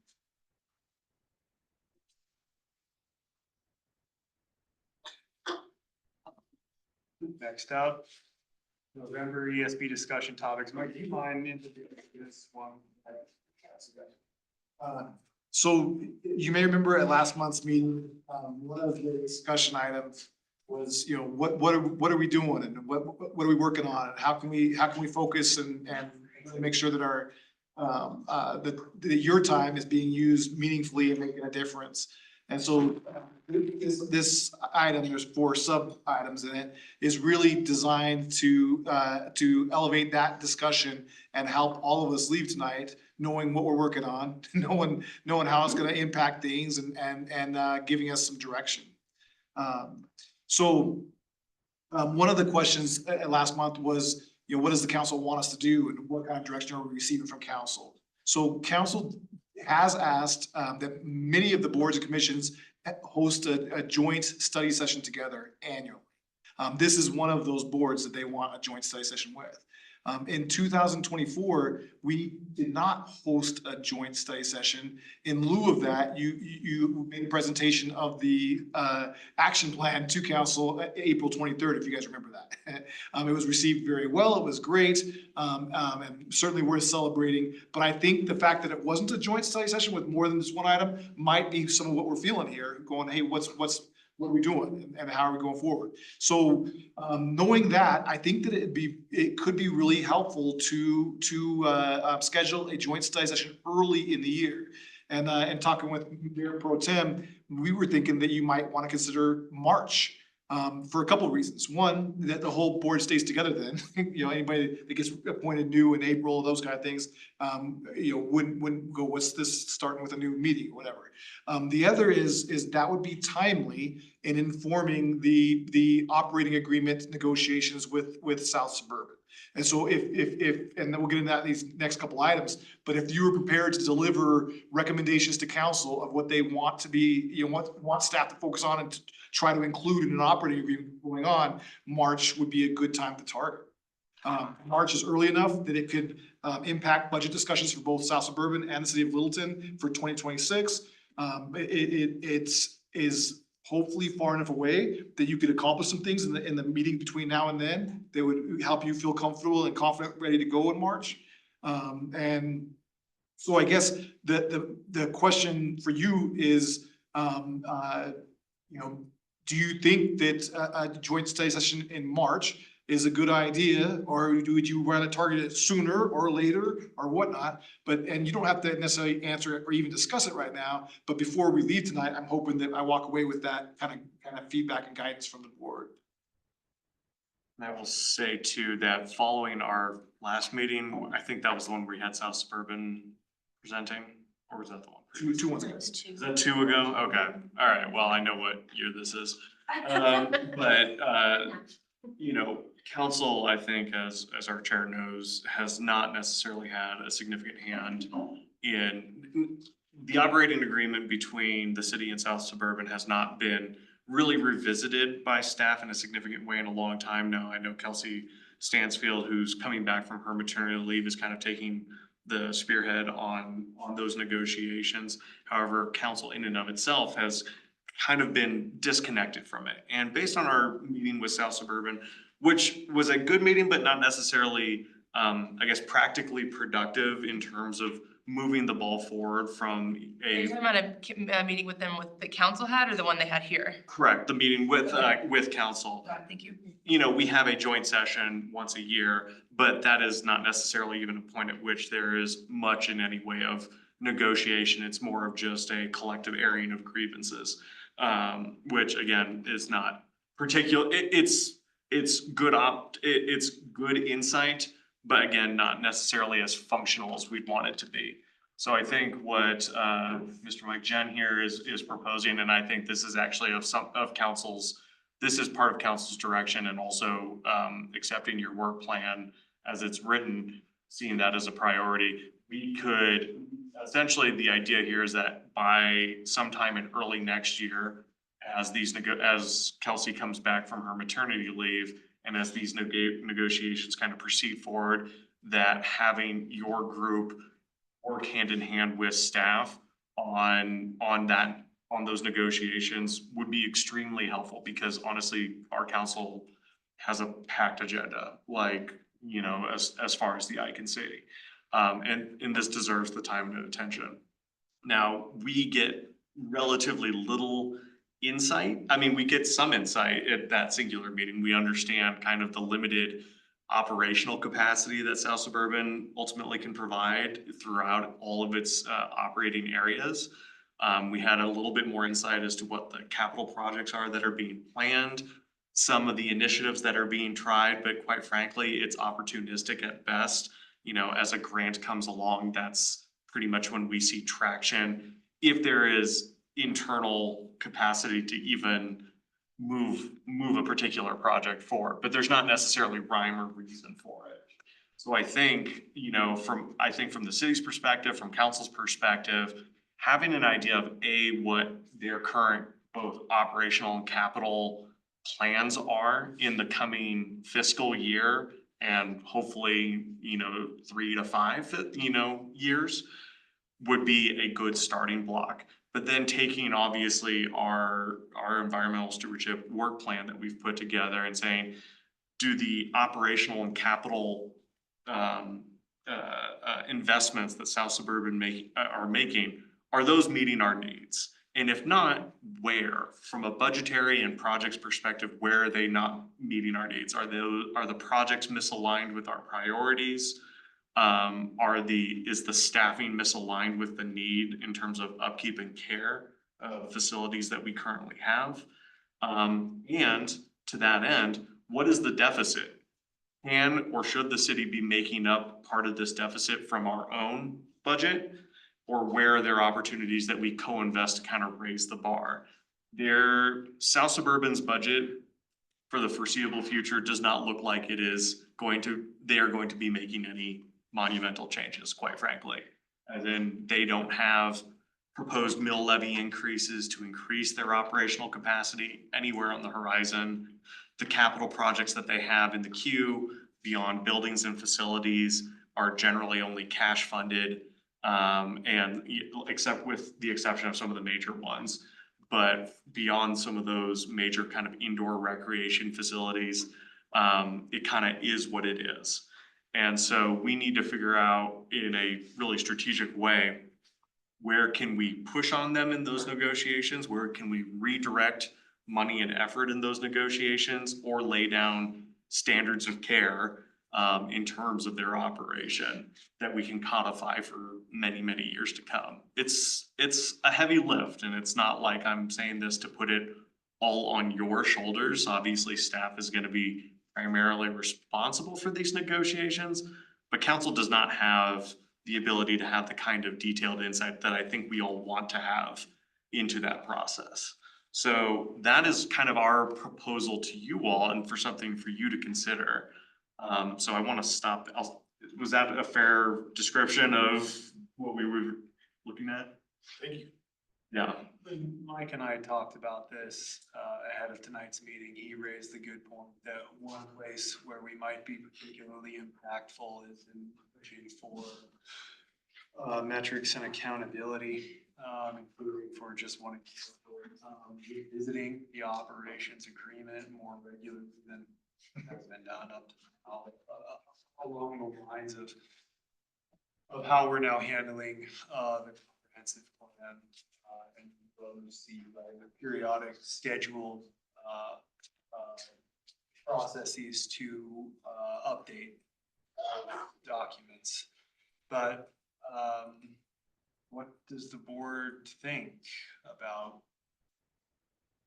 Next up, November ESB discussion topics. Mike, do you mind introducing this one? So you may remember at last month's meeting, one of the discussion items was, what are we doing and what are we working on? And how can we focus and really make sure that our that your time is being used meaningfully and making a difference. And so this item, there's 4 sub items in it, is really designed to elevate that discussion and help all of us leave tonight knowing what we're working on, knowing how it's going to impact things and giving us some direction. So one of the questions last month was, what does the council want us to do and what kind of direction are we receiving from council? So council has asked that many of the boards and commissions host a joint study session together annually. This is one of those boards that they want a joint study session with. In 2024, we did not host a joint study session. In lieu of that, you made a presentation of the action plan to council April 23rd, if you guys remember that. It was received very well. It was great, and certainly worth celebrating. But I think the fact that it wasn't a joint study session with more than this one item might be some of what we're feeling here, going, hey, what are we doing and how are we going forward? So knowing that, I think that it could be really helpful to schedule a joint study session early in the year. And talking with Mayor Pro Tem, we were thinking that you might want to consider March for a couple of reasons. One, that the whole board stays together then. Anybody that gets appointed new in April, those kind of things, wouldn't go, what's this, starting with a new meeting or whatever. The other is that would be timely in informing the operating agreement negotiations with South Suburban. And so and then we'll get into that, these next couple items, but if you were prepared to deliver recommendations to council of what they want to be, want staff to focus on and to try to include in an operating agreement going on, March would be a good time to target. March is early enough that it could impact budget discussions for both South Suburban and the city of Littleton for 2026. It is hopefully far enough away that you could accomplish some things in the meeting between now and then that would help you feel comfortable and confident, ready to go in March. And so I guess the question for you is, do you think that a joint study session in March is a good idea, or would you rather target it sooner or later or whatnot? And you don't have to necessarily answer it or even discuss it right now, but before we leave tonight, I'm hoping that I walk away with that kind of feedback and guidance from the board. And I will say too, that following our last meeting, I think that was the one where we had South Suburban presenting, or was that the one? Two months ago. Is that 2 ago? Okay, all right, well, I know what year this is. Council, I think, as our chair knows, has not necessarily had a significant hand in the operating agreement between the city and South Suburban has not been really revisited by staff in a significant way in a long time now. I know Kelsey Stansfield, who's coming back from her maternity leave, is kind of taking the spearhead on those negotiations. However, council in and of itself has kind of been disconnected from it. And based on our meeting with South Suburban, which was a good meeting, but not necessarily, I guess, practically productive in terms of moving the ball forward from Are you talking about a meeting with them with the council had, or the one they had here? Correct, the meeting with council. Thank you. We have a joint session once a year, but that is not necessarily even a point at which there is much in any way of negotiation. It's more of just a collective airing of grievances, which again is not particular. It's good insight, but again, not necessarily as functional as we'd want it to be. So I think what Mr. Mike Jen here is proposing, and I think this is actually this is part of council's direction, and also accepting your work plan as it's written, seeing that as a priority. We could, essentially the idea here is that by sometime in early next year, as Kelsey comes back from her maternity leave, and as these negotiations kind of proceed forward, that having your group work hand in hand with staff on those negotiations would be extremely helpful, because honestly, our council has a packed agenda, as far as the eye can see. And this deserves the time and attention. Now, we get relatively little insight. I mean, we get some insight at that singular meeting. We understand kind of the limited operational capacity that South Suburban ultimately can provide throughout all of its operating areas. We had a little bit more insight as to what the capital projects are that are being planned, some of the initiatives that are being tried, but quite frankly, it's opportunistic at best. As a grant comes along, that's pretty much when we see traction. If there is internal capacity to even move a particular project forward, but there's not necessarily rhyme or reason for it. So I think, from the city's perspective, from council's perspective, having an idea of what their current both operational and capital plans are in the coming fiscal year, and hopefully, 3 to 5, years, would be a good starting block. But then taking obviously our environmental stewardship work plan that we've put together and saying, do the operational and capital investments that South Suburban are making, are those meeting our needs? And if not, where? From a budgetary and projects perspective, where are they not meeting our needs? Are the projects misaligned with our priorities? Is the staffing misaligned with the need in terms of upkeep and care of facilities that we currently have? And to that end, what is the deficit? Can or should the city be making up part of this deficit from our own budget? Or where are there opportunities that we co-invest to kind of raise the bar? South Suburban's budget for the foreseeable future does not look like they are going to be making any monumental changes, quite frankly. And then they don't have proposed mill levy increases to increase their operational capacity anywhere on the horizon. The capital projects that they have in the queue beyond buildings and facilities are generally only cash funded. Except with the exception of some of the major ones, but beyond some of those major kind of indoor recreation facilities, it kind of is what it is. And so we need to figure out in a really strategic way, where can we push on them in those negotiations? Where can we redirect money and effort in those negotiations, or lay down standards of care in terms of their operation that we can codify for many, many years to come. It's a heavy lift, and it's not like I'm saying this to put it all on your shoulders. Obviously, staff is gonna be primarily responsible for these negotiations, but council does not have the ability to have the kind of detailed insight that I think we all want to have into that process. So that is kind of our proposal to you all, and for something for you to consider. So I want to stop. Was that a fair description of what we were looking at? Thank you. Yeah. Mike and I talked about this ahead of tonight's meeting. He raised the good point that one place where we might be particularly impactful is in pushing for metrics and accountability, including for just one example, revisiting the operations agreement more regularly than has been done up to now, along the lines of how we're now handling the comprehensive plan and those the periodic scheduled processes to update documents. But what does the board think about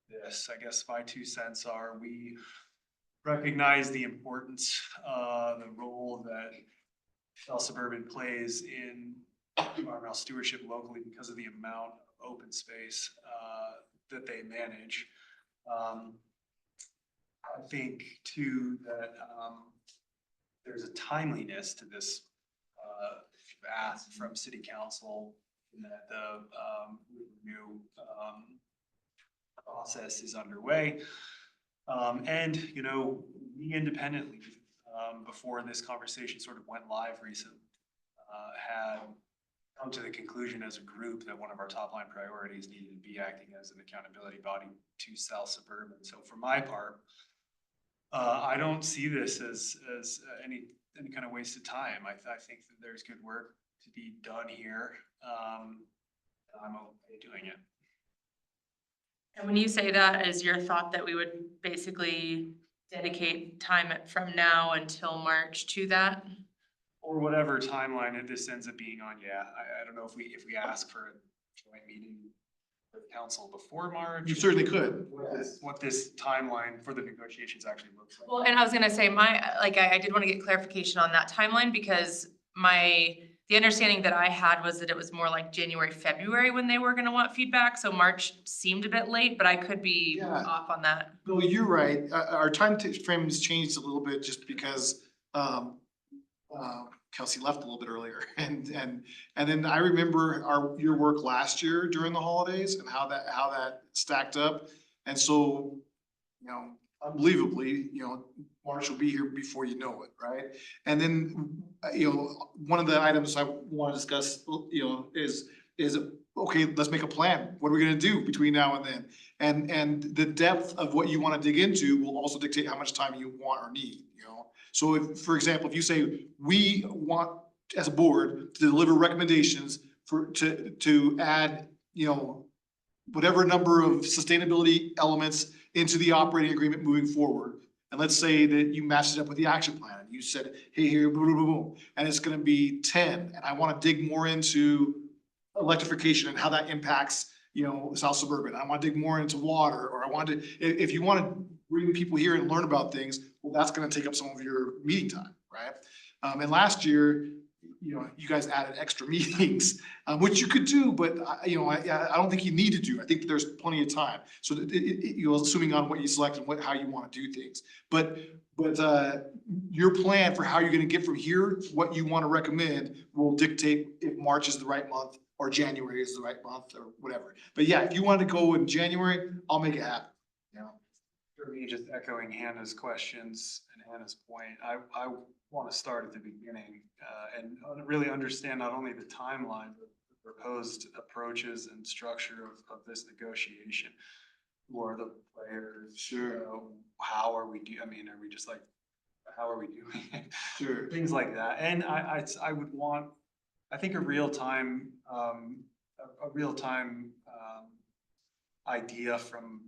this? I guess my 2 cents are, we recognize the importance, the role that South Suburban plays in environmental stewardship locally because of the amount of open space that they manage. I think too that there's a timeliness to this ask from city council in that the new process is underway. And, you know, we independently, before this conversation sort of went live recently, had come to the conclusion as a group that one of our top line priorities needed to be acting as an accountability body to South Suburban. So for my part, I don't see this as any kind of wasted time. I think that there's good work to be done here. I'm okay doing it. And when you say that, is your thought that we would basically dedicate time from now until March to that? Or whatever timeline that this ends up being on, yeah. I don't know if we ask for a joint meeting with council before March. You certainly could. What this timeline for the negotiations actually looks like. Well, and I was gonna say, I did want to get clarification on that timeline, because the understanding that I had was that it was more like January, February when they were gonna want feedback, so March seemed a bit late, but I could be Yeah. off on that. No, you're right. Our time frame has changed a little bit just because Kelsey left a little bit earlier. And then I remember your work last year during the holidays and how that stacked up. And so, you know, unbelievably, you know, March will be here before you know it, right? And then, you know, one of the items I want to discuss, you know, is okay, let's make a plan. What are we gonna do between now and then? And the depth of what you want to dig into will also dictate how much time you want or need, you know? So if, for example, if you say, we want, as a board, to deliver recommendations to add, you know, whatever number of sustainability elements into the operating agreement moving forward. And let's say that you matched it up with the action plan and you said, hey, here, boom, boom, boom, and it's gonna be 10. And I wanna dig more into electrification and how that impacts, you know, South Suburban. I wanna dig more into water, or I want to, if you wanna bring people here and learn about things, well, that's gonna take up some of your meeting time, right? And last year, you guys added extra meetings, which you could do, but I don't think you need to do. I think that there's plenty of time. So assuming on what you select and how you want to do things. But your plan for how you're gonna get from here, what you want to recommend will dictate if March is the right month or January is the right month or whatever. But yeah, if you want to go in January, I'll make it happen, For me, just echoing Hannah's questions and Hannah's point, I want to start at the beginning and really understand not only the timeline, but the proposed approaches and structure of this negotiation. Who are the players? Sure. How are we are we just like, how are we doing it? Sure. Things like that. And I would want, I think a real time idea from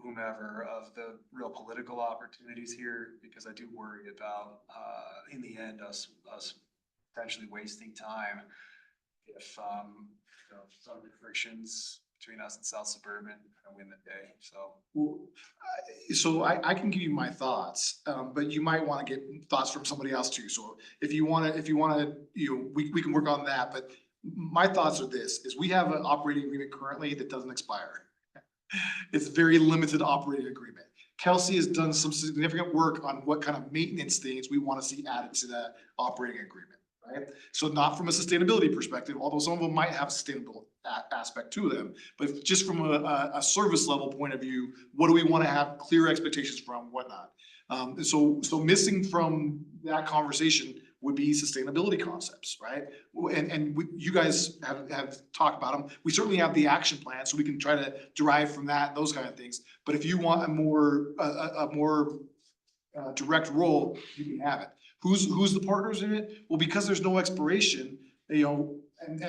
whomever of the real political opportunities here, because I do worry about, in the end, us potentially wasting time if, some of the frictions between us and South Suburban win the day, so. Well, so I can give you my thoughts, but you might want to get thoughts from somebody else too. So if you want to, we can work on that. But my thoughts are this: is we have an operating agreement currently that doesn't expire. It's a very limited operating agreement. Kelsey has done some significant work on what kind of maintenance things we want to see added to that operating agreement, right? So not from a sustainability perspective, although some of them might have a sustainable aspect to them, but just from a service level point of view, what do we want to have clear expectations from, whatnot? So missing from that conversation would be sustainability concepts, right? You guys have talked about them. We certainly have the action plan, so we can try to derive from that, those kind of things. But if you want a more direct role, you can have it. Who's the partners in it? Well, because there's no expiration, and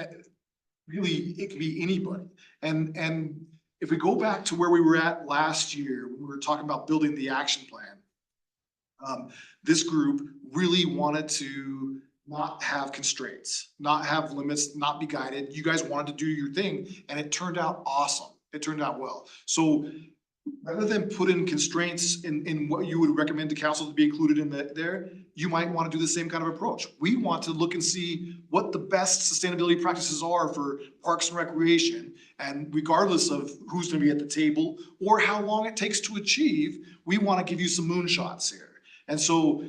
really it could be anybody. And if we go back to where we were at last year, when we were talking about building the action plan, this group really wanted to not have constraints, not have limits, not be guided. You guys wanted to do your thing, and it turned out awesome. It turned out well. So rather than put in constraints in what you would recommend to council to be included in there, you might want to do the same kind of approach. We want to look and see what the best sustainability practices are for parks and recreation. And regardless of who's going to be at the table or how long it takes to achieve, we want to give you some moonshots here. And so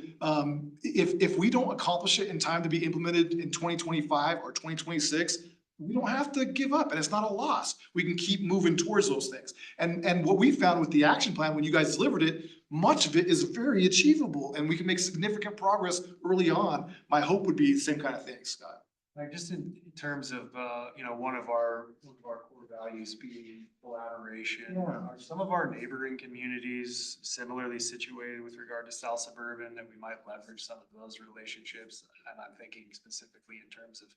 if we don't accomplish it in time to be implemented in 2025 or 2026, we don't have to give up, and it's not a loss. We can keep moving towards those things. And what we found with the action plan, when you guys delivered it, much of it is very achievable, and we can make significant progress early on. My hope would be the same kind of thing, Scott. Like just in terms of, one of our core values being collaboration. Are some of our neighboring communities similarly situated with regard to South Suburban that we might leverage some of those relationships? And I'm thinking specifically in terms of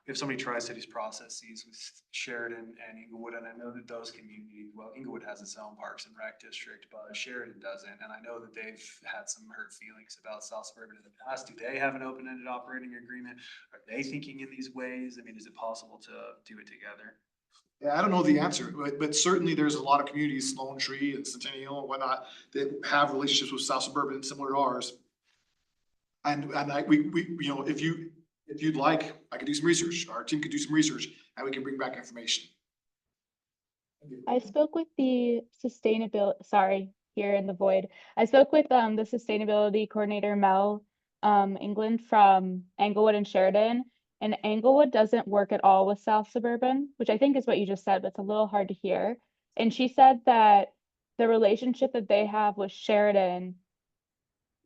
if somebody tries cities processes with Sheridan and Inglewood, and I know that those communities, well, Inglewood has its own Parks and Rec district, but Sheridan doesn't. And I know that they've had some hurt feelings about South Suburban in the past. Do they have an open-ended operating agreement? Are they thinking in these ways? I mean, is it possible to do it together? Yeah, I don't know the answer, but certainly there's a lot of communities, Lone Tree and Centennial and whatnot, that have relationships with South Suburban similar to ours. And if you'd like, I could do some research. Our team could do some research and we can bring back information. I spoke with the here in the void. I spoke with the sustainability coordinator, Mel England from Englewood and Sheridan. And Englewood doesn't work at all with South Suburban, which I think is what you just said, but it's a little hard to hear. And she said that the relationship that they have with Sheridan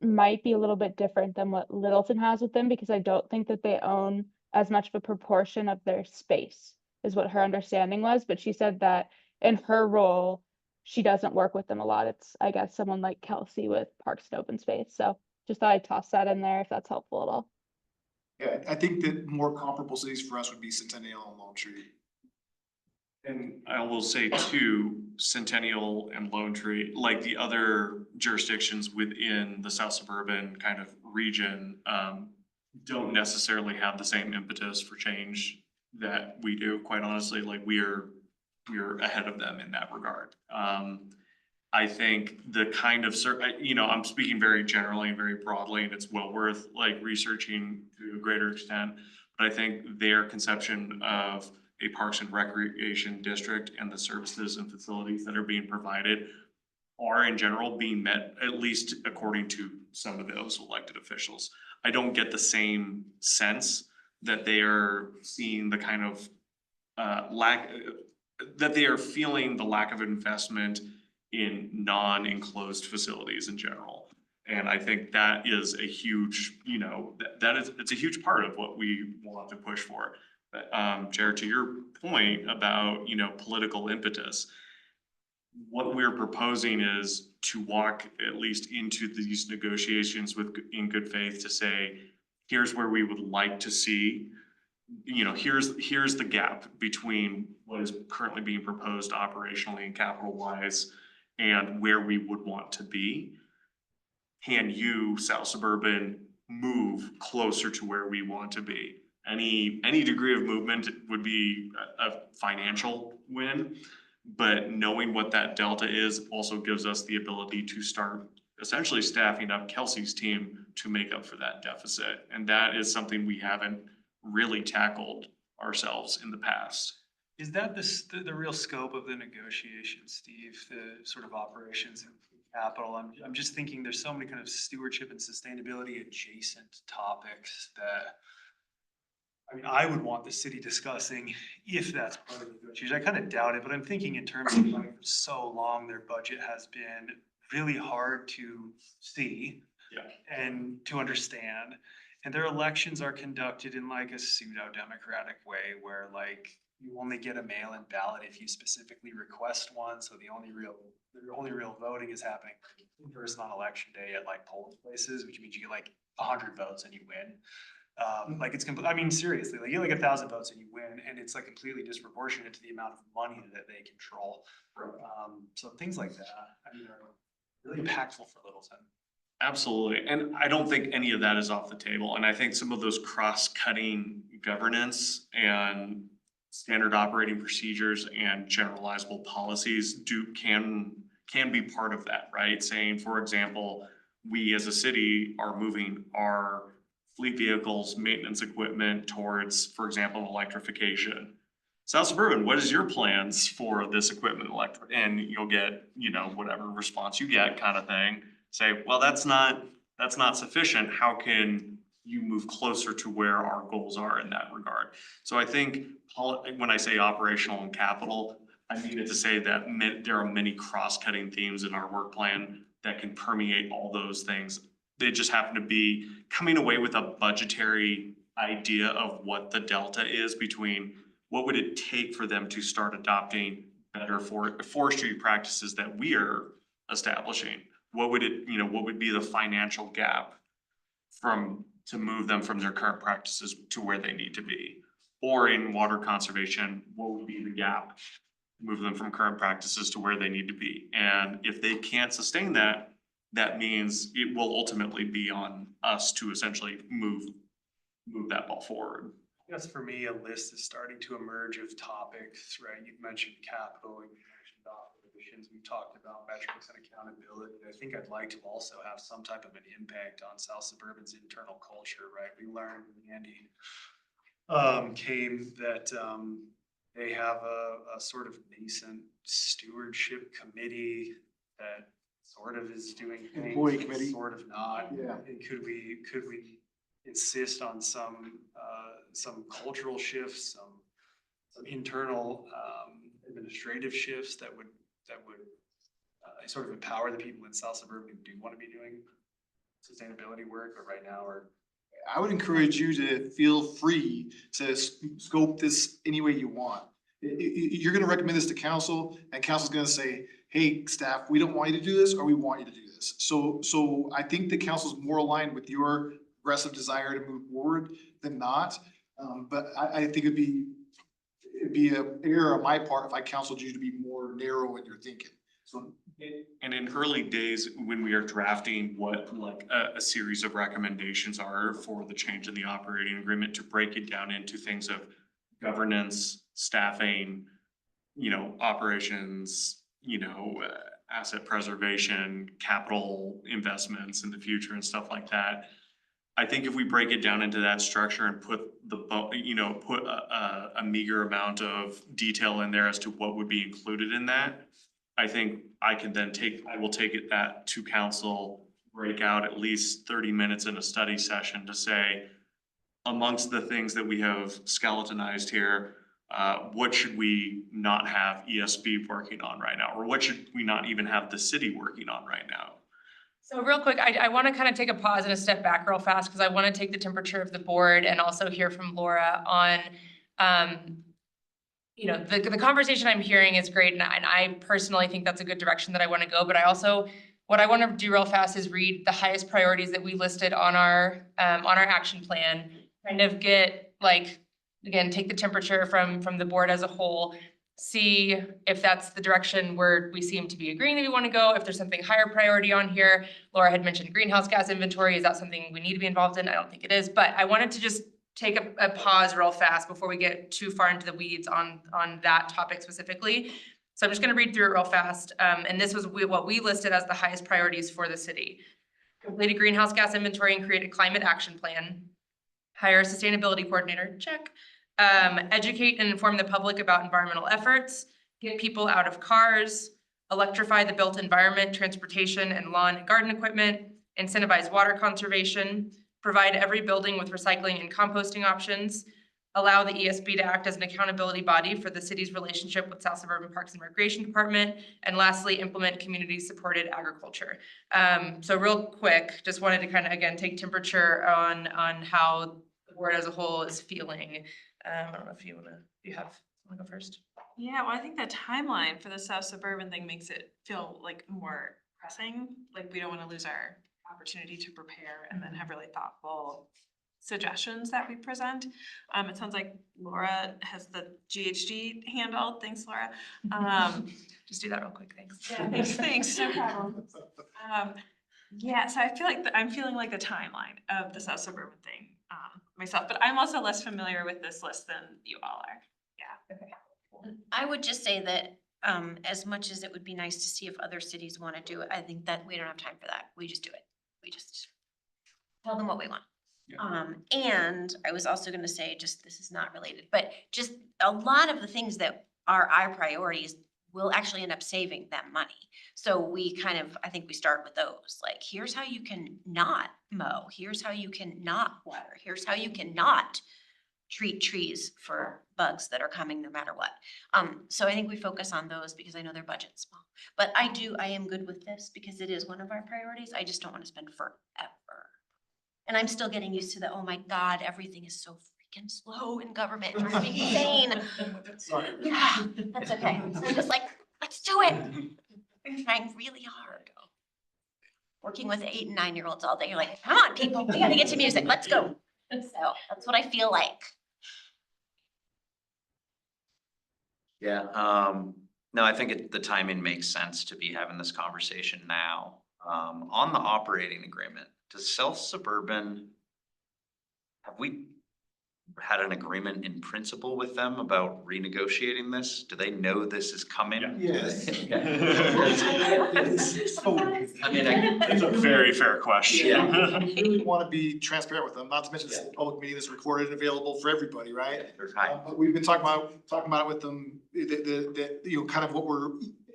might be a little bit different than what Littleton has with them, because I don't think that they own as much of a proportion of their space, is what her understanding was. But she said that in her role, she doesn't work with them a lot. It's, I guess, someone like Kelsey with Parks and Open Space. So just thought I'd toss that in there if that's helpful at all. Yeah, I think that more comparable cities for us would be Centennial and Lone Tree. And I will say too, Centennial and Lone Tree, like the other jurisdictions within the South Suburban kind of region, don't necessarily have the same impetus for change that we do. Quite honestly, like we're ahead of them in that regard. I think the kind of, I'm speaking very generally and very broadly, and it's well worth like researching to a greater extent. But I think their conception of a Parks and Recreation District and the services and facilities that are being provided are in general being met, at least according to some of those elected officials. I don't get the same sense that they are seeing the kind of that they are feeling the lack of investment in non-enclosed facilities in general. And I think that is a huge, it's a huge part of what we want to push for. But, Jared, to your point about, political impetus, what we're proposing is to walk at least into these negotiations in good faith to say, here's where we would like to see, here's the gap between what is currently being proposed operationally and capital wise and where we would want to be. Can you, South Suburban, move closer to where we want to be? Any degree of movement would be a financial win, but knowing what that delta is also gives us the ability to start essentially staffing up Kelsey's team to make up for that deficit. And that is something we haven't really tackled ourselves in the past. Is that the real scope of the negotiation, Steve, the sort of operations and capital? I'm just thinking there's so many kind of stewardship and sustainability adjacent topics that, I would want the city discussing if that's part of the negotiation. I kind of doubt it, but I'm thinking in terms of like, for so long, their budget has been really hard to see and to understand. And their elections are conducted in like a pseudo-democratic way where like you only get a mail-in ballot if you specifically request one. So the only real voting is happening in person on election day at like polling places, which means you get like 100 votes and you win. Like it's seriously, like you get like 1,000 votes and you win, and it's like completely disproportionate to the amount of money that they control. So things like that, are really impactful for Littleton. Absolutely. And I don't think any of that is off the table. And I think some of those cross-cutting governance and standard operating procedures and generalizable policies can be part of that, right? Saying, for example, we as a city are moving our fleet vehicles, maintenance equipment towards, for example, electrification. South Suburban, what is your plans for this equipment and you'll get, whatever response you get kind of thing. Say, well, that's not sufficient. How can you move closer to where our goals are in that regard? So I think when I say operational and capital, I mean it to say that there are many cross-cutting themes in our work plan that can permeate all those things. They just happen to be coming away with a budgetary idea of what the delta is between what would it take for them to start adopting better forestry practices that we are establishing. What would be the financial gap to move them from their current practices to where they need to be? Or in water conservation, what would be the gap? Move them from current practices to where they need to be. And if they can't sustain that, that means it will ultimately be on us to essentially move that ball forward. I guess for me, a list is starting to emerge of topics, right? You've mentioned capital, you've mentioned operations, we've talked about metrics and accountability. I think I'd like to also have some type of an impact on South Suburban's internal culture, right? We learned when Andy came that they have a sort of nascent stewardship committee that sort of is doing things, Employee committee. sort of not. Yeah. And could we insist on some cultural shifts, some internal administrative shifts that would sort of empower the people in South Suburban who do want to be doing sustainability work, but right now are. I would encourage you to feel free to scope this any way you want. You're gonna recommend this to council, and council's gonna say, hey, staff, we don't want you to do this, or we want you to do this. So I think the council's more aligned with your aggressive desire to move forward than not. But I think it'd be an error on my part if I counseled you to be more narrow in your thinking. So. And in early days, when we are drafting what like a series of recommendations are for the change in the operating agreement, to break it down into things of governance, staffing, operations, asset preservation, capital investments in the future and stuff like that. I think if we break it down into that structure and put put a meager amount of detail in there as to what would be included in that, I think I will take that to council, break out at least 30 minutes in a study session to say, amongst the things that we have skeletonized here, what should we not have ESB working on right now? Or what should we not even have the city working on right now? So real quick, I want to kind of take a pause and a step back real fast because I want to take the temperature of the board and also hear from Laura on, the conversation I'm hearing is great, and I personally think that's a good direction that I want to go. But what I want to do real fast is read the highest priorities that we listed on our action plan, kind of get again, take the temperature from the board as a whole. See if that's the direction where we seem to be agreeing that we want to go, if there's something higher priority on here. Laura had mentioned greenhouse gas inventory. Is that something we need to be involved in? I don't think it is, but I wanted to just take a pause real fast before we get too far into the weeds on that topic specifically. So I'm just gonna read through it real fast. And this was what we listed as the highest priorities for the city. Complete a greenhouse gas inventory and create a climate action plan. Hire a sustainability coordinator, check. Educate and inform the public about environmental efforts, get people out of cars, electrify the built environment, transportation, and lawn and garden equipment, incentivize water conservation, provide every building with recycling and composting options, allow the ESB to act as an accountability body for the city's relationship with South Suburban Parks and Recreation Department, and lastly, implement community-supported agriculture. So real quick, just wanted to kind of, again, take temperature on how the board as a whole is feeling. I don't know if you want to go first? Yeah, well, I think the timeline for the South Suburban thing makes it feel like more pressing. Like we don't want to lose our opportunity to prepare and then have really thoughtful suggestions that we present. It sounds like Laura has the GHG handled. Thanks, Laura. Just do that real quick, thanks. Yeah, thanks, no problem. Yeah, so I feel like I'm feeling like the timeline of the South Suburban thing myself, but I'm also less familiar with this list than you all are. Yeah. Okay. I would just say that as much as it would be nice to see if other cities want to do it, I think that we don't have time for that. We just do it. We just tell them what we want. Yeah. And I was also gonna say, just, this is not related, but just a lot of the things that are our priorities will actually end up saving them money. So we kind of, I think we start with those, like, here's how you can not mow, here's how you can not water, here's how you can not treat trees for bugs that are coming no matter what. So I think we focus on those because I know their budget's small. But I am good with this because it is one of our priorities. I just don't want to spend forever. And I'm still getting used to the, oh my God, everything is so freaking slow in government. It drives me insane. Sorry. Yeah, that's okay. So I'm just like, let's do it. I'm trying really hard. Working with 8 and 9-year-olds all day. You're like, come on, people, we gotta get to music. Let's go. So that's what I feel like. Yeah, no, I think the timing makes sense to be having this conversation now. On the operating agreement, does South Suburban, have we had an agreement in principle with them about renegotiating this? Do they know this is coming? Yes. I mean, It's a very fair question. Yeah. I really want to be transparent with them, not to mention this public meeting is recorded and available for everybody, right? But we've been talking about it with them, kind of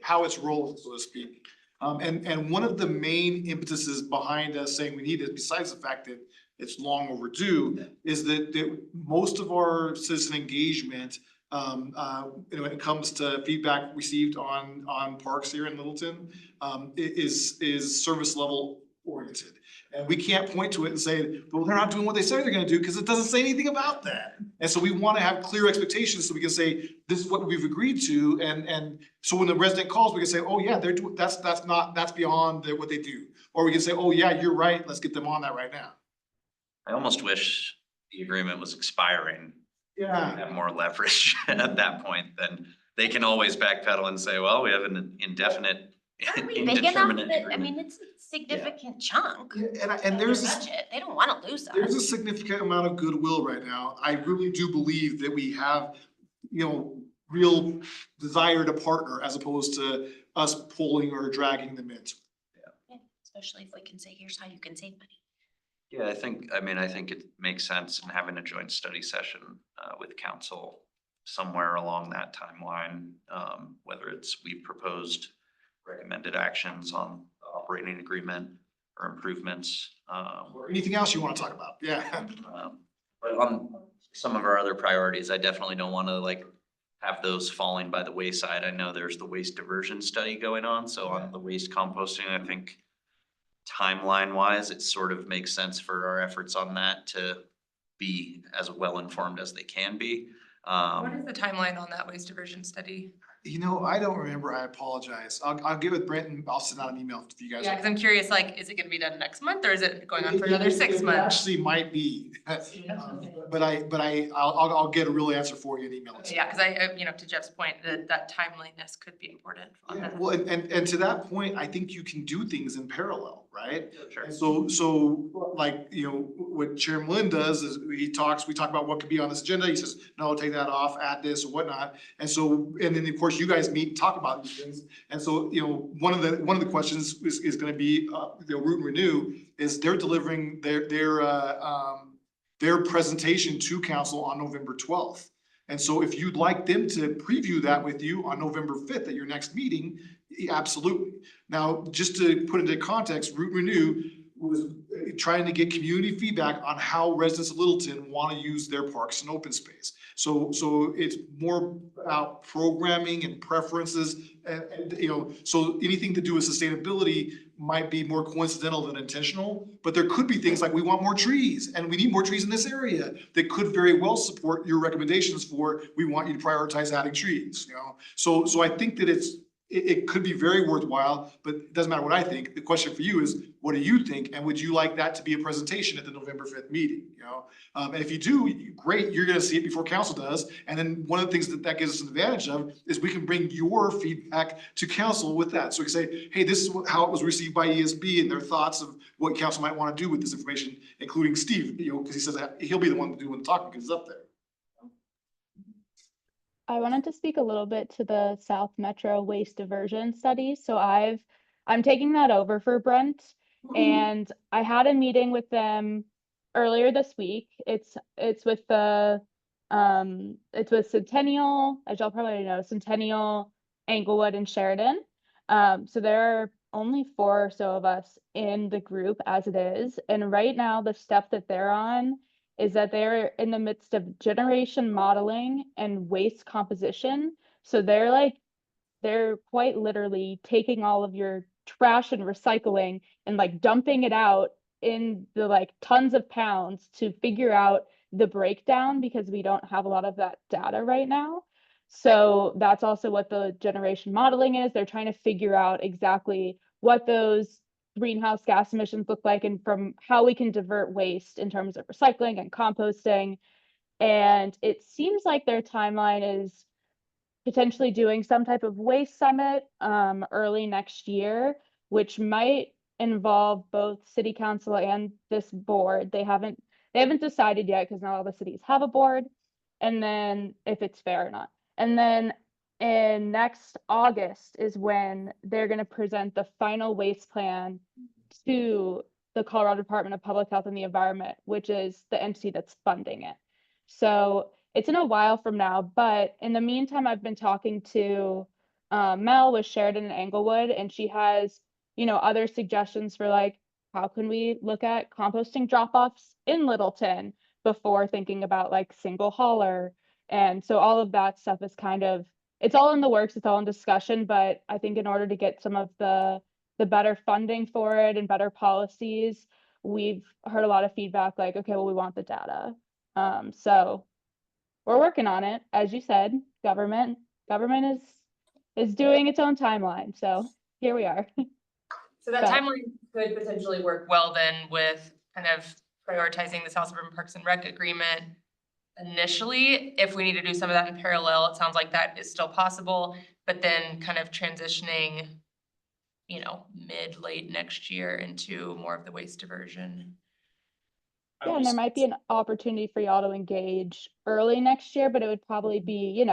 how it's rolling, so to speak. And one of the main impetuses behind us saying we need it, besides the fact that it's long overdue, is that most of our citizen engagement, when it comes to feedback received on parks here in Littleton, is service level oriented. And we can't point to it and say, well, they're not doing what they say they're gonna do, because it doesn't say anything about that. And so we want to have clear expectations so we can say, this is what we've agreed to, and so when the resident calls, we can say, oh yeah, they're doing, that's beyond what they do. Or we can say, oh yeah, you're right, let's get them on that right now. I almost wish the agreement was expiring. Yeah. Have more leverage at that point, then they can always backpedal and say, well, we have an indefinite, Aren't we big enough indeterminate that, I agreement. mean, it's a significant chunk. And there's this. Budget. They don't want to lose There's a us. significant amount of goodwill right now. I really do believe that we have, real desire to partner as opposed to us pulling or dragging them into. Yeah, especially if we can say, here's how you can save money. Yeah, I think it makes sense in having a joint study session with council somewhere along that timeline. Whether it's we proposed recommended actions on the operating agreement or improvements. Or anything else you want to talk about? Yeah. But on some of our other priorities, I definitely don't want to like have those falling by the wayside. I know there's the waste diversion study going on, so on the waste composting, I think timeline wise, it sort of makes sense for our efforts on that to be as well informed as they can be. What is the timeline on that waste diversion study? I don't remember. I apologize. I'll get with Brent and I'll send out an email to you guys. Yeah, because I'm curious, like, is it gonna be done next month or is it going on for It- another it- 6 it months? Actually might be. I'll get a real answer for you and email it to you. Yeah, because to Jeff's point, that timeliness could be important on Yeah, that. well, and to that point, I think you can do things in parallel, right? Sure. And so like, what Chairman Lynn does is we talk about what could be on this agenda. He says, no, take that off, add this or whatnot. And then of course you guys meet and talk about these things. And so, one of the questions is gonna be, Root and Renew is they're delivering their presentation to council on November 12th. And so if you'd like them to preview that with you on November 5th at your next meeting, absolutely. Now, just to put into context, Root Renew was trying to get community feedback on how residents of Littleton want to use their parks and open space. So it's more about programming and preferences and so anything to do with sustainability might be more coincidental than intentional, but there could be things like we want more trees and we need more trees in this area that could very well support your recommendations for, we want you to prioritize adding trees, So I think that it could be very worthwhile, but it doesn't matter what I think. The question for you is, what do you think? And would you like that to be a presentation at the November 5th meeting, And if you do, great, you're gonna see it before council does. And then one of the things that gives us an advantage of is we can bring your feedback to council with that. So we can say, hey, this is how it was received by ESB and their thoughts of what council might want to do with this information, including Steve, because he says that he'll be the one doing the talking because it's up there. I wanted to speak a little bit to the South Metro waste diversion study. So I'm taking that over for Brent, and I had a meeting with them earlier this week. It's with Centennial, as y'all probably know, Centennial, Englewood, and Sheridan. So there are only 4 or so of us in the group as it is, and right now the step that they're on is that they're in the midst of generation modeling and waste composition. So they're quite literally taking all of your trash and recycling and like dumping it out in the like tons of pounds to figure out the breakdown, because we don't have a lot of that data right now. So that's also what the generation modeling is. They're trying to figure out exactly what those greenhouse gas emissions look like and from how we can divert waste in terms of recycling and composting. And it seems like their timeline is potentially doing some type of waste summit early next year, which might involve both city council and this board. They haven't decided yet because not all the cities have a board, and then if it's fair or not. And then in next August is when they're going to present the final waste plan to the Colorado Department of Public Health and the Environment, which is the entity that's funding it. So it's in a while from now, but in the meantime, I've been talking to Mel with Sheridan and Englewood, and she has, other suggestions for like, how can we look at composting drop-offs in Littleton before thinking about like single hauler. And so all of that stuff is it's all in the works, it's all in discussion, but I think in order to get some of the better funding for it and better policies, we've heard a lot of feedback like, okay, well, we want the data. So we're working on it. As you said, government is doing its own timeline. So here we are. So that But- timeline could potentially work well then with kind of prioritizing the South Suburban Parks and Rec agreement initially. If we need to do some of that in parallel, it sounds like that is still possible, but then kind of transitioning, late next year into more of the waste diversion. Yeah, and there might be an opportunity for y'all to engage early next year, but it would probably be,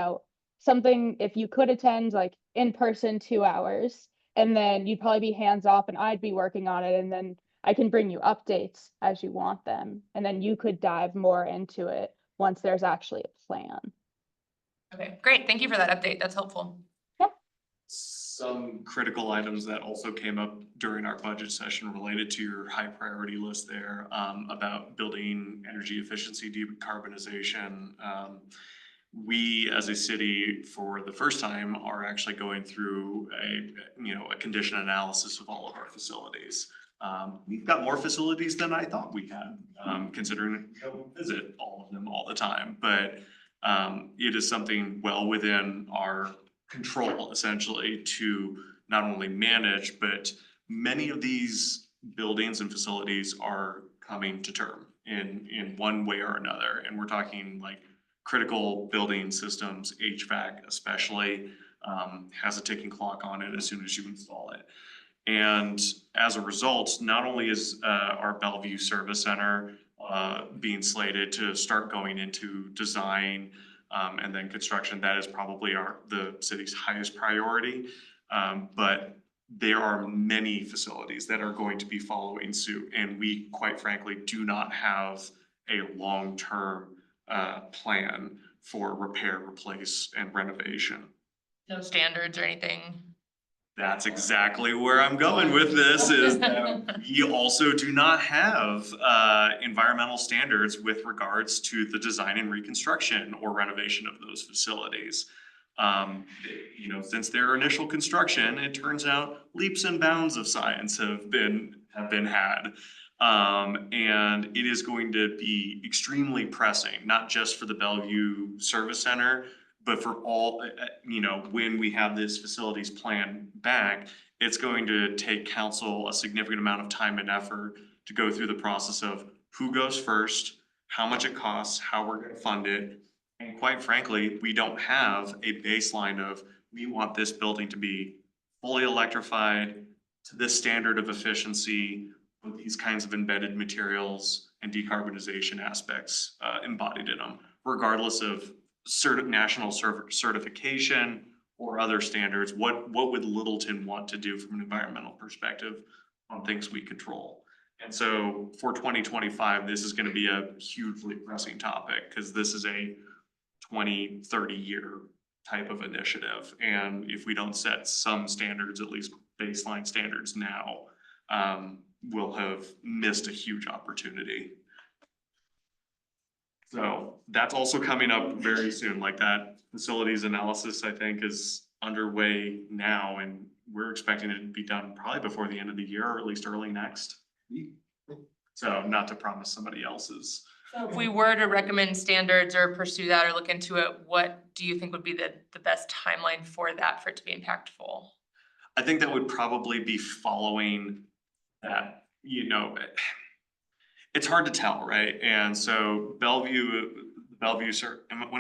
something if you could attend like in person 2 hours, and then you'd probably be hands off and I'd be working on it. And then I can bring you updates as you want them, and then you could dive more into it once there's actually a plan. Okay, great. Thank you for that update. That's helpful. Some critical items that also came up during our budget session related to your high priority list there, about building energy efficiency, decarbonization. We as a city, for the first time, are actually going through a condition analysis of all of our facilities. We've got more facilities than I thought we had, considering we don't visit all of them all the time, but it is something well within our control, essentially, to not only manage, but many of these buildings and facilities are coming to term in one way or another. And we're talking like critical building systems, HVAC especially, has a ticking clock on it as soon as you install it. And as a result, not only is our Bellevue Service Center being slated to start going into design and then construction, that is probably the city's highest priority. But there are many facilities that are going to be following suit, and we quite frankly do not have a long-term plan for repair, replace, and renovation. No standards or anything. That's exactly where I'm going with this, is that we also do not have environmental standards with regards to the design and reconstruction or renovation of those facilities. Since their initial construction, it turns out leaps and bounds of science have been had. And it is going to be extremely pressing, not just for the Bellevue Service Center, but for all, when we have this facilities plan back, it's going to take council a significant amount of time and effort to go through the process of who goes first, how much it costs, how we're gonna fund it. And quite frankly, we don't have a baseline of, we want this building to be fully electrified to this standard of efficiency with these kinds of embedded materials and decarbonization aspects embodied in them, regardless of national certification or other standards. What would Littleton want to do from an environmental perspective on things we control? And so for 2025, this is going to be a hugely pressing topic, because this is a 20, 30-year type of initiative. And if we don't set some standards, at least baseline standards now, we'll have missed a huge opportunity. So that's also coming up very soon. Like, that facilities analysis, I think, is underway now, and we're expecting it to be done probably before the end of the year, or at least early next. So not to promise somebody else's. So if we were to recommend standards or pursue that or look into it, what do you think would be the best timeline for that, for it to be impactful? I think that would probably be following that, it's hard to tell, right? And so when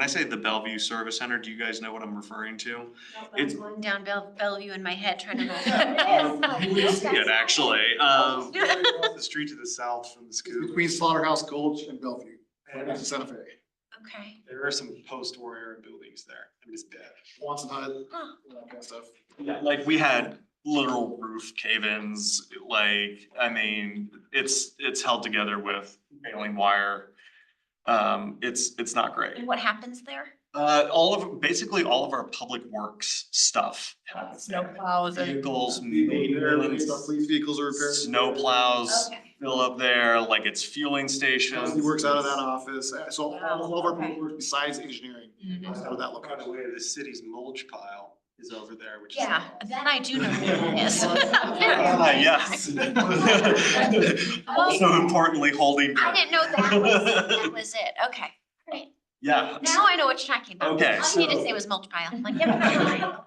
I say the Bellevue Service Center, do you guys know what I'm referring to? It's going down Bellevue in my head trying to go. You would see it, actually. Across the street to the south from the school. Between Slaughterhouse Gulch and Bellevue, right next to Santa Fe. Okay. There are some post-war buildings there. I mean, it's bad. Watson Hut, Huh. that kind of stuff. Yeah, like we had literal roof cave-ins, it's held together with baling wire. It's not great. And what happens there? Basically all of our public works stuff happens there. Snowplows and. Vehicles, Police vehicles are repaired. snow plows Okay. fill up there, like it's fueling stations. He works out of that office, so all of our Okay. people work besides engineering, Mhm. out of that By the location. way, the city's mulch pile is over there, which is. Yeah, that I do know where it is. Yes. Also importantly, holding. I didn't know that was it. Okay, great. Yeah. Now I know what you're talking about. Okay, All you need to so- say was mulch pile. I'm like, yeah.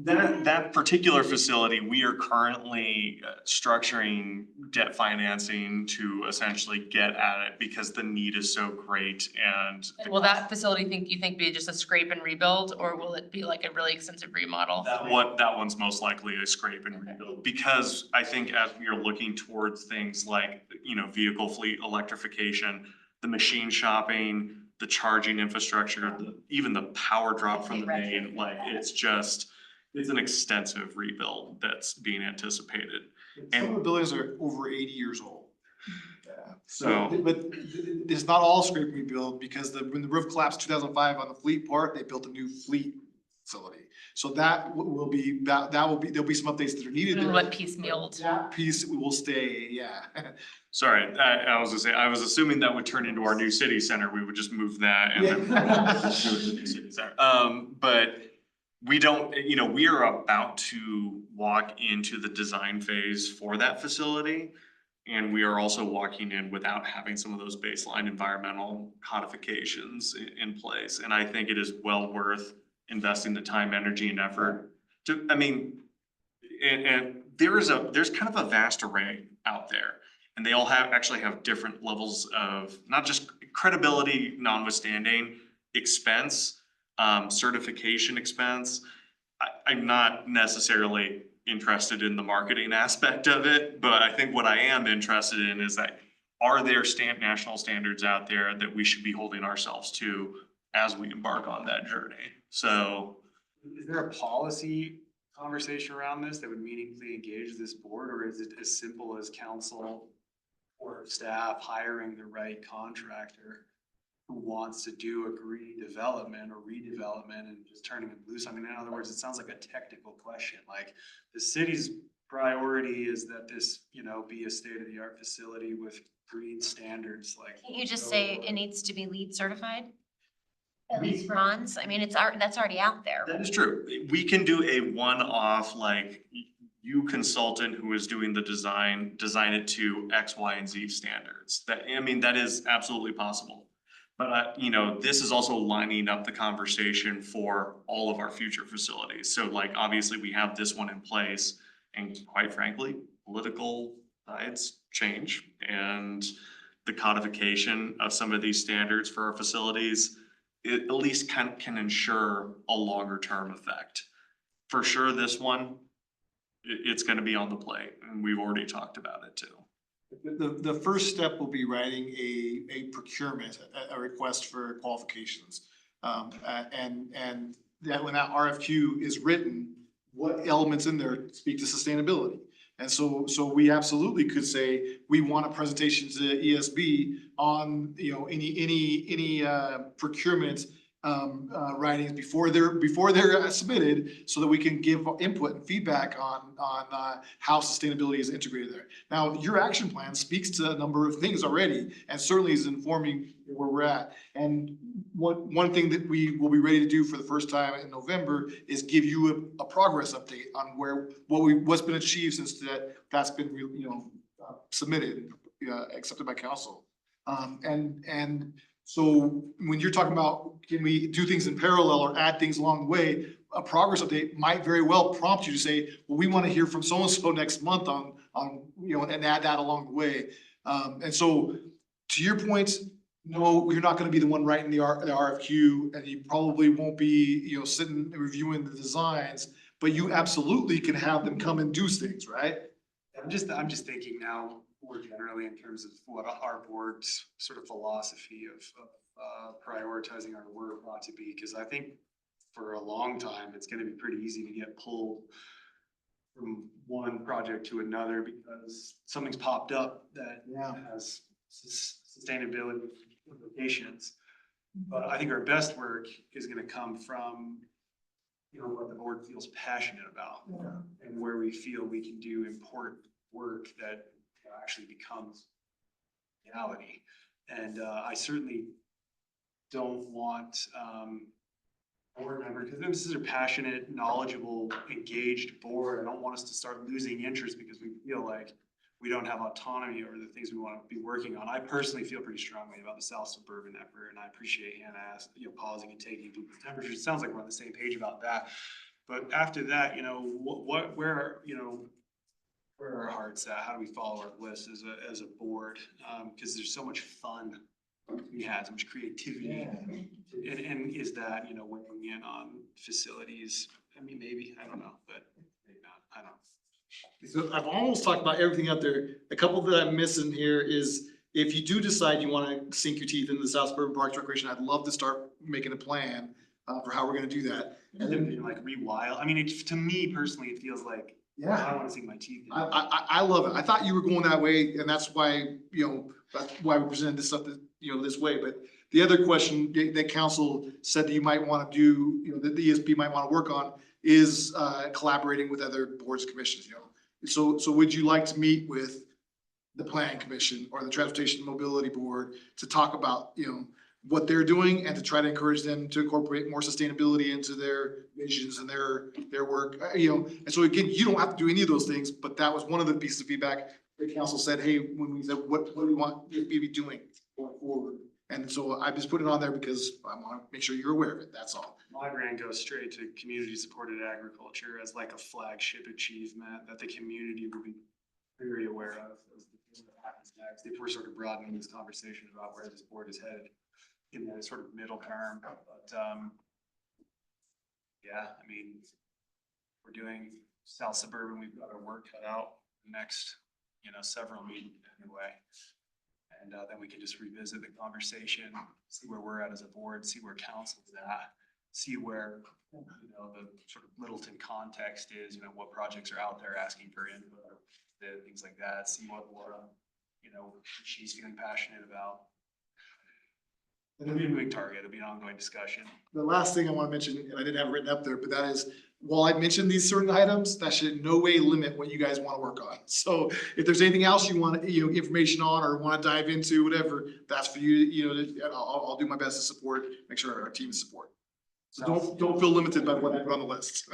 That particular facility, we are currently structuring debt financing to essentially get at it, because the need is so great. And Will that facility you think be just a scrape and rebuild, or will it be like a really extensive remodel? that one's most likely a scrape and rebuild, because I think as we are looking towards things like, vehicle fleet electrification, the machine shopping, the charging infrastructure, even the power drop from the main, like it's an extensive rebuild that's being anticipated. Some of the buildings are over 80 years old. Yeah. So- But it's not all scrape and rebuild because when the roof collapsed 2005 on the Fleet Park, they built a new Fleet facility. So that will be, there'll be some updates that are needed there. What piecemealed. That piece will stay, yeah. Sorry, I was gonna say, I was assuming that would turn into our new city center. We would just move that and then. Yeah. do it the new city center. But we don't, we are about to walk into the design phase for that facility. And we are also walking in without having some of those baseline environmental codifications in place. And I think it is well worth investing the time, energy, and effort to, and there's kind of a vast array out there. And they all actually have different levels of, not just credibility notwithstanding, expense, certification expense. I'm not necessarily interested in the marketing aspect of it, but I think what I am interested in is that, are there national standards out there that we should be holding ourselves to as we embark on that journey? So. Is there a policy conversation around this that would meaningfully engage this board, or is it as simple as council or staff hiring the right contractor who wants to do a green development or redevelopment and just turning it loose? I mean, in other words, it sounds like a technical question. Like, the city's priority is that this, be a state-of-the-art facility with green standards, like. Can't you just say it needs to be LEED certified? At least bronze, I mean, that's already out there. That is true. We can do a one-off, like, you consultant who is doing the design it to X, Y, and Z standards. That is absolutely possible. But, this is also lining up the conversation for all of our future facilities. So, like, obviously we have this one in place, and quite frankly, political sides change, and the codification of some of these standards for our facilities, it at least can ensure a longer term effect. For sure, this one, it's gonna be on the plate, and we've already talked about it too. The first step will be writing a procurement, a request for qualifications. And that when that RFQ is written, what elements in there speak to sustainability? And so we absolutely could say, we want a presentation to ESB on, any procurement writings before they're submitted, so that we can give input and feedback on how sustainability is integrated there. Now, your action plan speaks to a number of things already, and certainly is informing where we're at. And one thing that we will be ready to do for the first time in November is give you a progress update on what's been achieved since that's been submitted, accepted by council. And so when you're talking about, can we do things in parallel or add things along the way, a progress update might very well prompt you to say, well, we want to hear from so-and-so next month on, and add that along the way. And so, to your point, no, you're not going to be the one writing the RFQ, and you probably won't be, sitting and reviewing the designs, but you absolutely can have them come and do things, right? I'm just thinking now more generally in terms of what our board's sort of philosophy of prioritizing our work ought to be, because I think for a long time, it's gonna be pretty easy to get pulled from one project to another because something's popped up that has sustainability implications. But I think our best work is gonna come from, what the board feels passionate about, and where we feel we can do important work that actually becomes reality. And I certainly don't want board members, because this is a passionate, knowledgeable, engaged board. I don't want us to start losing interest because we feel like we don't have autonomy over the things we want to be working on. I personally feel pretty strongly about the South Suburban effort, and I appreciate Hannah pausing and taking people's temperatures. It sounds like we're on the same page about that. But after that, where are our hearts at? How do we follow our list as a board? Because there's so much fun we had, so much creativity. And is that, weighing in on facilities? I mean, maybe, I don't know, but maybe not, I don't know. So I've almost talked about everything out there. A couple that I'm missing here is, if you do decide you want to sink your teeth into the South Suburban Parks Recreation, I'd love to start making a plan for how we're going to do that. And then like rewild. I mean, to me personally, it feels like Yeah. I wanna sink my teeth in. I love it. I thought you were going that way, and that's why, that's why we presented this stuff, this way. But the other question that council said that you might want to do, that the ESP might want to work on is collaborating with other boards, commissions, So would you like to meet with the planning commission or the transportation mobility board to talk about, what they're doing and to try to encourage them to incorporate more sustainability into their visions and their work, and so again, you don't have to do any of those things, but that was one of the pieces of feedback. The council said, hey, when we said, what do you want to be doing going forward? And so I just put it on there because I want to make sure you're aware of it, that's all. My grant goes straight to community supported agriculture as like a flagship achievement that the community would be very aware of as the thing that happens next. If we're sort of broadening this conversation about where this board is headed in the sort of middle term, but yeah, I mean, we're doing South Suburban, we've got our work cut out the next, several meetings anyway. And then we can just revisit the conversation, see where we're at as a board, see where council's at, see where, the sort of Littleton context is, what projects are out there asking for input, things like that, see what Laura, she's feeling passionate about. It'll be a moving target, it'll be an ongoing discussion. The last thing I want to mention, and I didn't have it written up there, but that is, while I mentioned these certain items, that should in no way limit what you guys want to work on. So if there's anything else you want, information on or want to dive into, whatever, that's for you, I'll do my best to support, make sure our team is support. So don't feel limited by what I put on the list.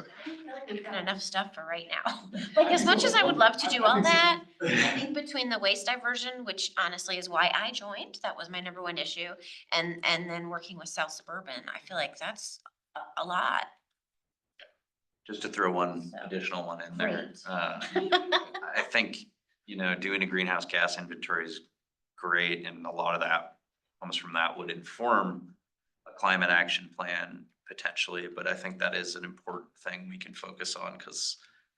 We've got enough stuff for right now. Like, as much as I would love to do all that, I think between the waste diversion, which honestly is why I joined, that was my number one issue, and then working with South Suburban, I feel like that's a lot. Just to throw one additional one in there. Great. I think, doing a greenhouse gas inventory is great, and a lot of that comes from that would inform a climate action plan potentially, but I think that is an important thing we can focus on because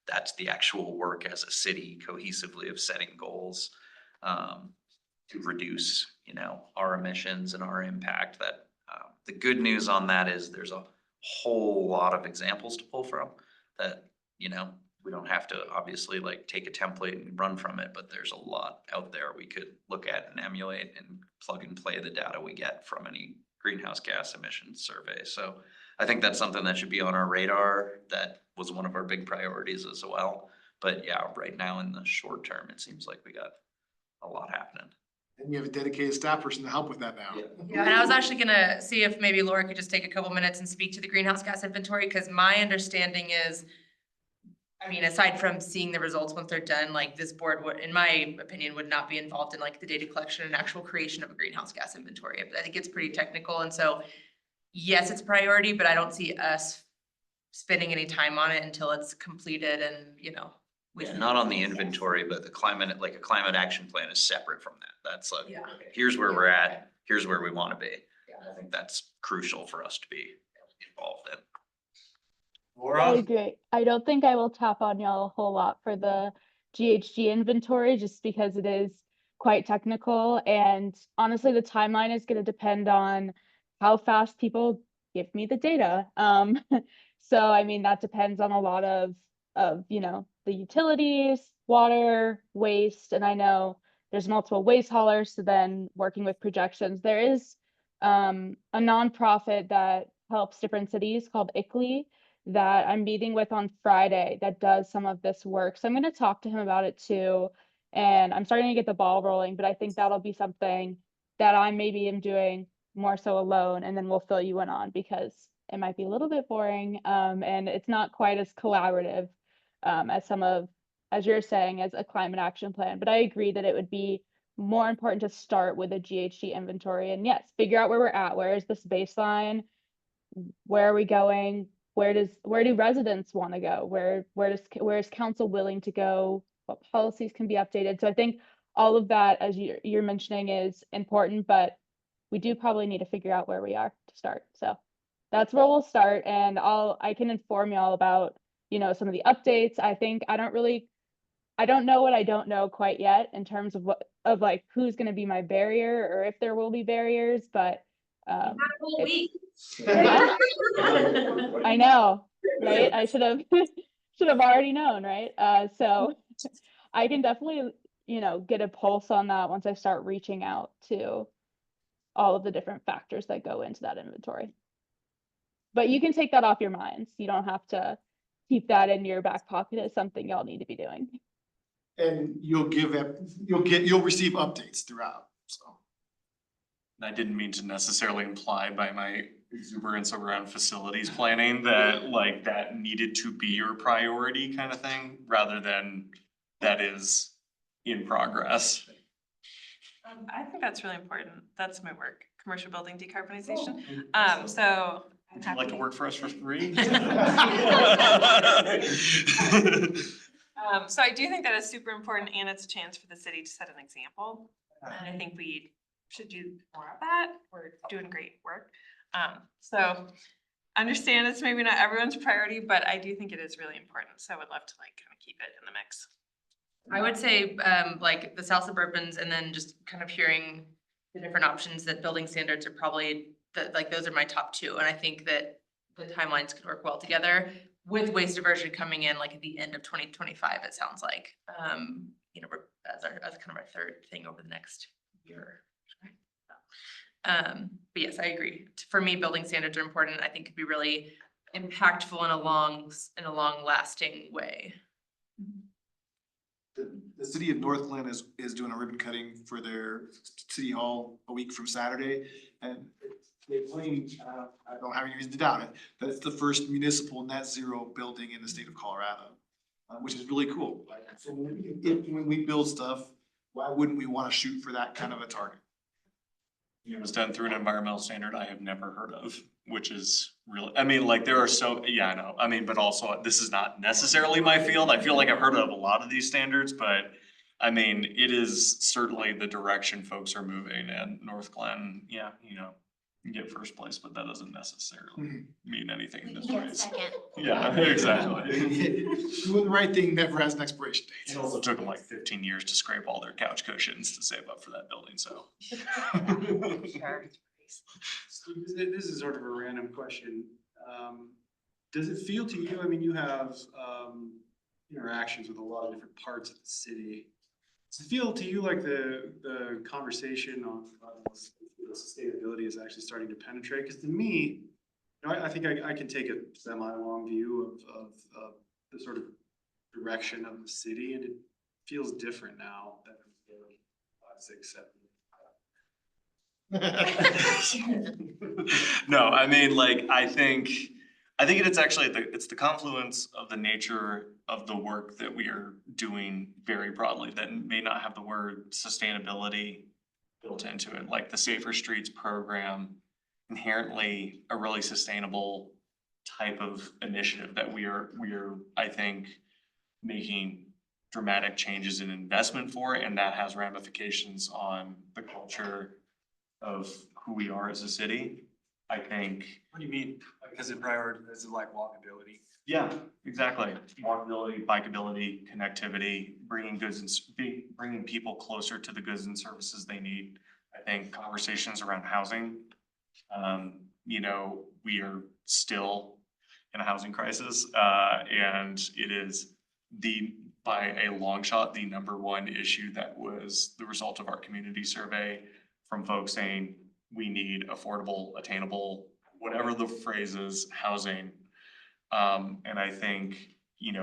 that's the actual work as a city cohesively of setting goals to reduce, our emissions and our impact. That the good news on that is there's a whole lot of examples to pull from that, we don't have to obviously like take a template and run from it, but there's a lot out there we could look at and emulate and plug and play the data we get from any greenhouse gas emissions survey. So I think that's something that should be on our radar. That was one of our big priorities as well. But yeah, right now in the short term, it seems like we got a lot happening. And you have a dedicated staff person to help with that now. Yeah, and I was actually gonna see if maybe Laura could just take a couple minutes and speak to the greenhouse gas inventory, because my understanding is, I mean, aside from seeing the results once they're done, like this board would, in my opinion, would not be involved in like the data collection and actual creation of a greenhouse gas inventory. I think it's pretty technical, and so yes, it's a priority, but I don't see us spending any time on it until it's completed and, Not on the inventory, but the climate, like a climate action plan is separate from that. That's like, here's where we're at, here's where we want to be. I think that's crucial for us to be involved in. I Laura? agree. I don't think I will tap on y'all a whole lot for the GHG inventory just because it is quite technical, and honestly, the timeline is going to depend on how fast people give me the data. So I mean, that depends on a lot of the utilities, water, waste, and I know there's multiple waste haulers, so then working with projections. There is a nonprofit that helps different cities called ICLEI that I'm meeting with on Friday that does some of this work. So I'm going to talk to him about it too. And I'm starting to get the ball rolling, but I think that'll be something that I maybe am doing more so alone, and then we'll fill you in on because it might be a little bit boring. And it's not quite as collaborative as you're saying, as a climate action plan. But I agree that it would be more important to start with a GHG inventory and yes, figure out where we're at. Where is this baseline? Where are we going? Where do residents want to go? Where is council willing to go? What policies can be updated? So I think all of that, as you're mentioning, is important, but we do probably need to figure out where we are to start. So that's where we'll start, and I can inform you all about some of the updates. I don't know what I don't know quite yet in terms of like who's going to be my barrier or if there will be barriers, but I know, right? I should have should have already known, right? So I can definitely, get a pulse on that once I start reaching out to all of the different factors that go into that inventory. But you can take that off your minds. You don't have to keep that in your back pocket as something y'all need to be doing. And you'll receive updates throughout, so. I didn't mean to necessarily imply by my exuberance around facilities planning that like that needed to be your priority kind of thing, rather than that is in progress. I think that's really important. That's my work, commercial building decarbonization. So. Would you like to work for us for free? So I do think that is super important, and it's a chance for the city to set an example. And I think we should do more of that. We're doing great work. So understand it's maybe not everyone's priority, but I do think it is really important. So I would love to like kind of keep it in the mix. I would say, like the South Suburbans, and then just kind of hearing the different options, that building standards are probably, like those are my top two. And I think that the timelines could work well together, with waste diversion coming in like at the end of 2025, it sounds like, as kind of our third thing over the next year. But yes, I agree. For me, building standards are important. I think could be really impactful in a long lasting way. The city of Northglenn is doing a ribbon cutting for their city hall a week from Saturday, and they claim, I don't have any reason to doubt it, that it's the first municipal net zero building in the state of Colorado, which is really cool. So when we build stuff, why wouldn't we want to shoot for that kind of a target? It was done through an environmental standard I have never heard of, which is really, I mean, like there are yeah, I know. I mean, but also this is not necessarily my field. I feel like I've heard of a lot of these standards, but I mean, it is certainly the direction folks are moving, and Northglenn, yeah, you get first place, but that doesn't necessarily mean anything in this Get race. second. Yeah, exactly. Doing the right thing never has an expiration date. It also took them like 15 years to scrape all their couch cushions to save up for that building, so. Sure. This is sort of a random question. Does it feel to you, I mean, you have interactions with a lot of different parts of the city. Does it feel to you like the conversation on sustainability is actually starting to penetrate? Because to me, I think I can take a semi-long view of the sort of direction of the city, and it feels different now than it was 5, 6, 7. No, I mean, like, I think it's actually it's the confluence of the nature of the work that we are doing very broadly that may not have the word sustainability built into it, like the Safer Streets program, inherently a really sustainable type of initiative that we are, I think, making dramatic changes in investment for, and that has ramifications on the culture of who we are as a city. I think. What do you mean? Because it prioritizes like walkability. Yeah, exactly. Walkability, bikeability, connectivity, bringing people closer to the goods and services they need. I think conversations around housing, we are still in a housing crisis, and it is by a long shot, the #1 issue that was the result of our community survey, from folks saying we need affordable, attainable, whatever the phrase is, housing. And I think,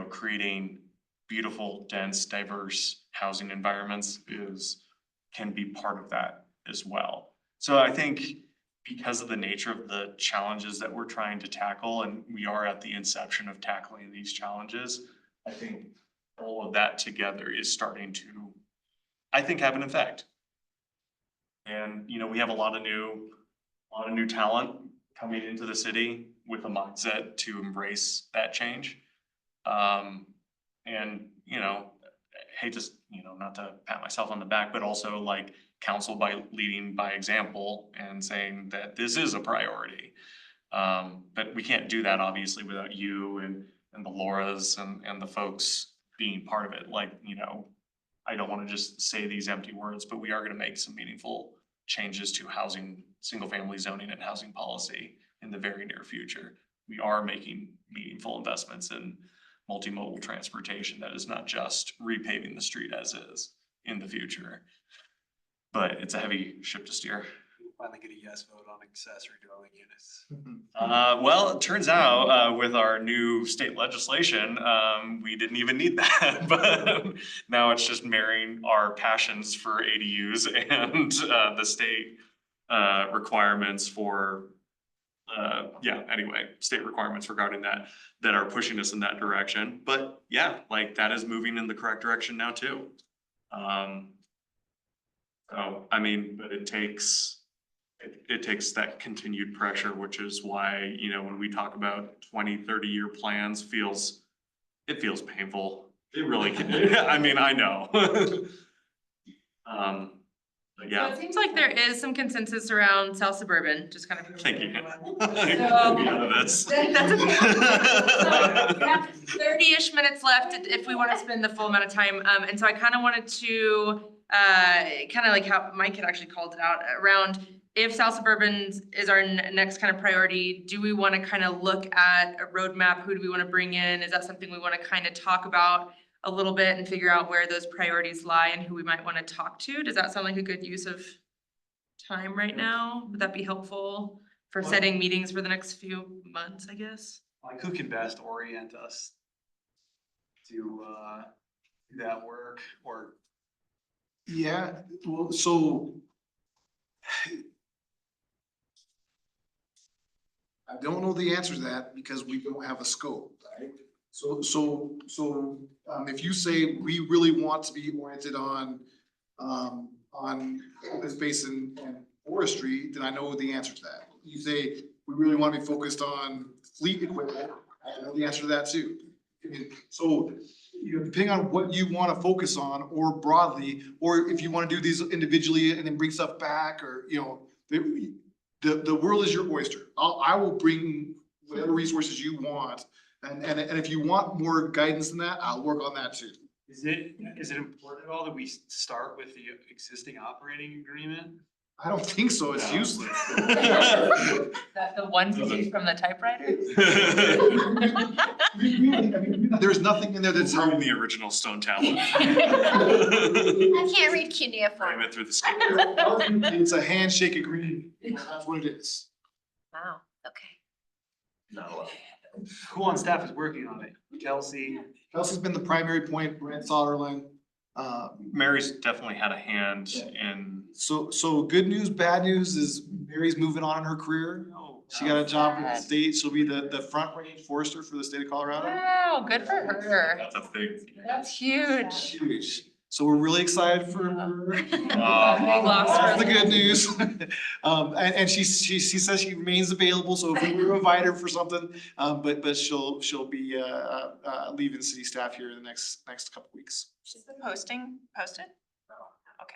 creating beautiful, dense, diverse housing environments can be part of that as well. So I think because of the nature of the challenges that we're trying to tackle, and we are at the inception of tackling these challenges, I think all of that together is starting to, I think, have an effect. And, we have a lot of new talent coming into the city with a mindset to embrace that change. And, hate to, not to pat myself on the back, but also like counsel by leading by example and saying that this is a priority. But we can't do that obviously without you and the Lauras and the folks being part of it. Like, I don't want to just say these empty words, but we are going to make some meaningful changes to housing, single family zoning and housing policy in the very near future. We are making meaningful investments in multimodal transportation that is not just repaving the street as is in the future. But it's a heavy ship to steer. Finally get a yes vote on accessory dwelling units. Well, it turns out, with our new state legislation, we didn't even need that. But now it's just marrying our passions for ADUs and, the state, requirements for, state requirements regarding that, that are pushing us in that direction. But yeah, like that is moving in the correct direction now too. So, I mean, but it takes that continued pressure, which is why, you know, when we talk about 20, 30-year plans, it feels painful. It really can. I mean, I know. But So yeah, it seems like there is some consensus around South Suburban, just kind of. thank you. That's okay. So, we have 30-ish minutes left if we want to spend the full amount of time. And so I kind of wanted to, kind of like how Mike had actually called it out around if South Suburban is our next kind of priority, do we want to kind of look at a roadmap? Who do we want to bring in? Is that something we want to kind of talk about a little bit and figure out where those priorities lie and who we might want to talk to? Does that sound like a good use of time right now? Would that be helpful for setting meetings for the next few months, I guess? Like, who can best orient us to do that work, or Yeah, well, so I don't know the answer to that because we don't have a scope, right? So, if you say we really want to be oriented on open space and forestry, then I know the answer to that. You say we really want to be focused on fleet equipment, I know the answer to that too. I mean, so, you know, depending on what you want to focus on or broadly, or if you want to do these individually and then bring stuff back, or, you know, the world is your oyster. I will bring whatever resources you want. And if you want more guidance than that, I'll work on that too. is it important at all that we start with the existing operating agreement? I don't think so. It's useless. That the one page from the typewriter? There's nothing in there that's It's in the original stone tablet. I can't read cuneiform. Frame it through the screen. It's a handshake agreement. That's what it is. Wow, okay. Who on staff is working on it? Kelsey? Kelsey's been the primary point, Brent Soderling. Mary's definitely had a hand in. So good news, bad news is Mary's moving on in her career. She got a job with the state. She'll be the front range forester for the state of Colorado. Wow, good for her. That's a big. That's huge. Huge. So we're really excited for her. Big loss for That's the good news. And she says she remains available, so if we were to invite her for something, but she'll be leaving city staff here in the next couple weeks. Is the posting posted? Okay.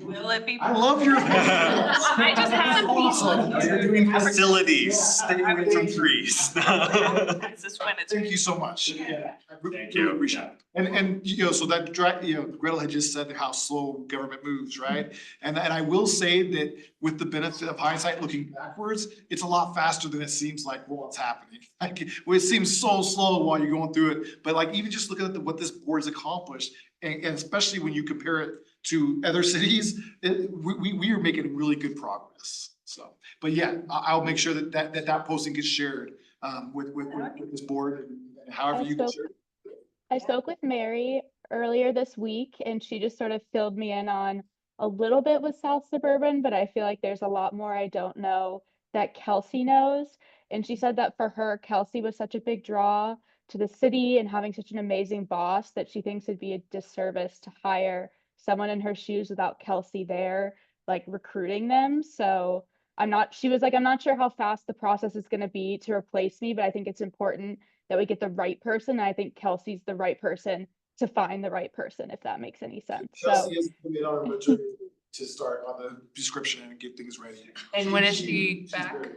Will it be? I love your. I just have. Awesome. You're doing facilities, stay away from trees. Is this when it's? Thank you so much. Thank you. Appreciate it. And you know, so that Gretel had just said how slow government moves, right? And I will say that with the benefit of hindsight looking backwards, it's a lot faster than it seems like while it's happening. Like, well, it seems so slow while you're going through it, but like even just looking at what this board's accomplished, and especially when you compare it to other cities, we are making really good progress. So, but yeah, I'll make sure that posting gets shared with this board and however you can share it. I spoke with Mary earlier this week and she just sort of filled me in on a little bit with South Suburban, but I feel like there's a lot more I don't know that Kelsey knows. And she said that for her, Kelsey was such a big draw to the city and having such an amazing boss that she thinks it'd be a disservice to hire someone in her shoes without Kelsey there, like recruiting them. So she was like, I'm not sure how fast the process is going to be to replace me, but I think it's important that we get the right person. And I think Kelsey's the right person to find the right person, if that makes any sense. Kelsey is putting it on her maternity to start on the description and get things ready. And when is she back?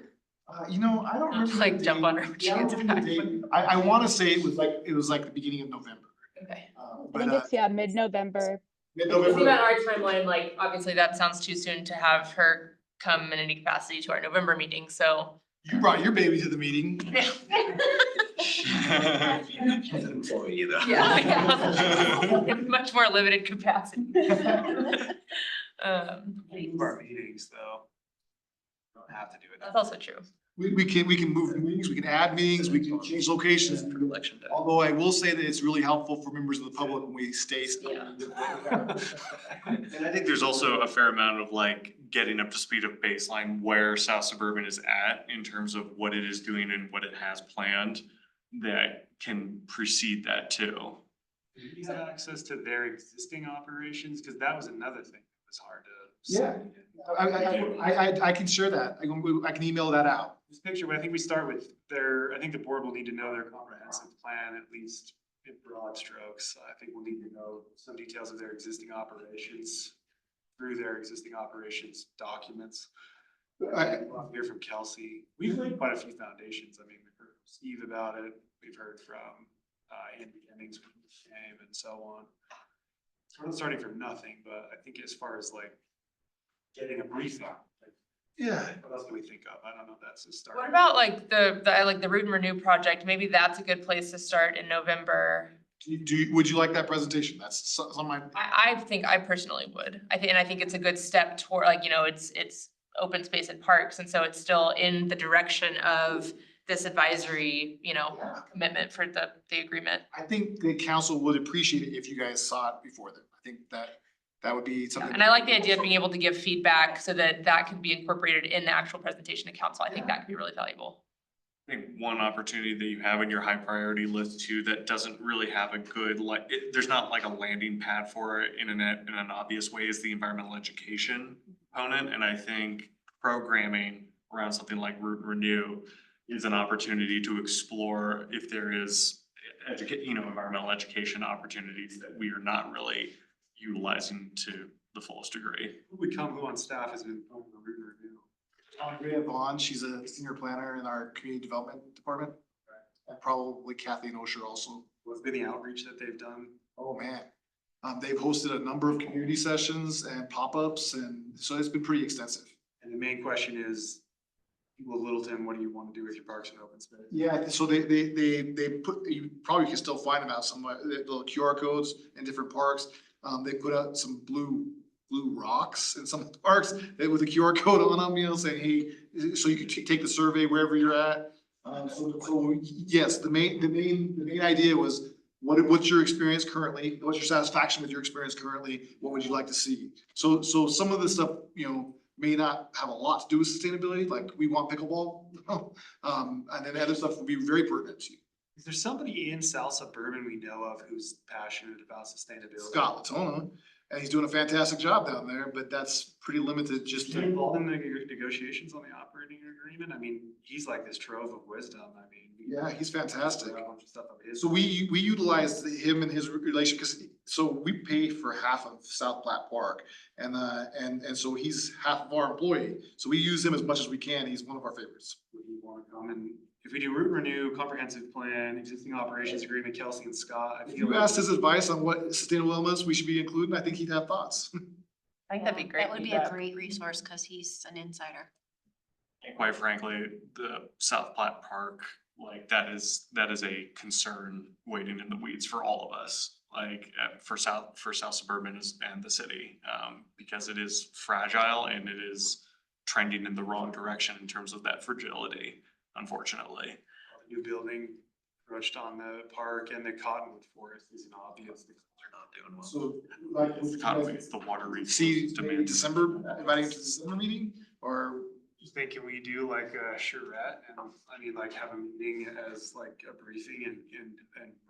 You know, I don't remember. Like the jump date. on her when she Yeah, I don't gets remember back. the date. I want to say it was like the beginning of November. Okay. I think it's, mid-November. Thinking about our timeline, like, obviously that sounds too soon to have her come in any capacity to our November meeting, so. You brought your baby to the meeting. She's an employee though. Yeah. Much more limited capacity. Our meetings though. Don't have to do it. That's also true. We can move meetings, we can add meetings, we can change locations. For election day. Although I will say that it's really helpful for members of the public when we stay. And I think there's also a fair amount of like getting up to speed of baseline where South Suburban is at in terms of what it is doing and what it has planned that can precede that too. Do you have access to their existing operations? Cause that was another thing that was hard to. Yeah. I can share that. I can email that out. This picture, but I think we start with I think the board will need to know their comprehensive plan, at least in broad strokes. I think we'll need to know some details of their existing operations through their existing operations documents. We'll hear from Kelsey. We've laid quite a few foundations. I mean, we've heard from Steve about it. We've heard from Andy Hemmings from the game and so on. We're not starting from nothing, but I think as far as like getting a briefing, like, Yeah. what else do we think of? I don't know if that's a start. What about like the Root and Renew project? Maybe that's a good place to start in November. Would you like that presentation? That's some of my. I think I personally would. I think it's a good step toward, like, it's open space and parks, and so it's still in the direction of this advisory, commitment for the agreement. I think the council would appreciate it if you guys saw it before then. I think that would be something. And I like the idea of being able to give feedback so that can be incorporated in the actual presentation to council. I think that could be really valuable. I think one opportunity that you have in your high priority list too, that doesn't really have a good, there's not like a landing pad for it in an obvious way, is the environmental education component. And I think programming around something like Root and Renew is an opportunity to explore if there is environmental education opportunities that we are not really utilizing to the fullest degree. Who on staff has been on the Root and Renew? Andrea Vaughn, she's a senior planner in our community development department. And probably Kathleen Osher also. What's been the outreach that they've done? Oh, man. They've hosted a number of community sessions and pop-ups, and so it's been pretty extensive. And the main question is, people of Littleton, what do you want to do with your parks and open space? Yeah, so they put, you probably can still find them out somewhere, the little QR codes in different parks. They put out some blue rocks in some parks with a QR code on them, saying, hey, so you can take the survey wherever you're at. So yes, the main idea was, what's your experience currently? What's your satisfaction with your experience currently? What would you like to see? So some of this stuff, may not have a lot to do with sustainability, like we want pickleball. And then other stuff will be very pertinent to you. Is there somebody in South Suburban we know of who's passionate about sustainability? Scott Latona, and he's doing a fantastic job down there, but that's pretty limited just Is he to. involved in the negotiations on the operating agreement? I mean, he's like this trove of wisdom. I mean. Yeah, he's fantastic. A bunch of stuff on his So we utilized him and his relation, so we pay for half of South Platte Park, and so he's half of our employee. So we use him as much as we can. He's one of our favorites. Would you want to come and, if we do Root and Renew, comprehensive plan, existing operations agreement, Kelsey and Scott, I If feel you like. asked his advice on what sustainable elements we should be including, I think he'd have thoughts. I think that'd be great. That would be a feedback. great resource because he's an insider. And quite frankly, the South Platte Park, like that is a concern waiting in the weeds for all of us, for South Suburban and the city, because it is fragile and it is trending in the wrong direction in terms of that fragility, unfortunately. The new building approached on the park and the cottonwood forest is an obvious. They're not doing well. So like, It's the water see, resources maybe demand. December, inviting to the December meeting, or Just think, can we do like a charrette and, I mean, like have a meeting as like a briefing and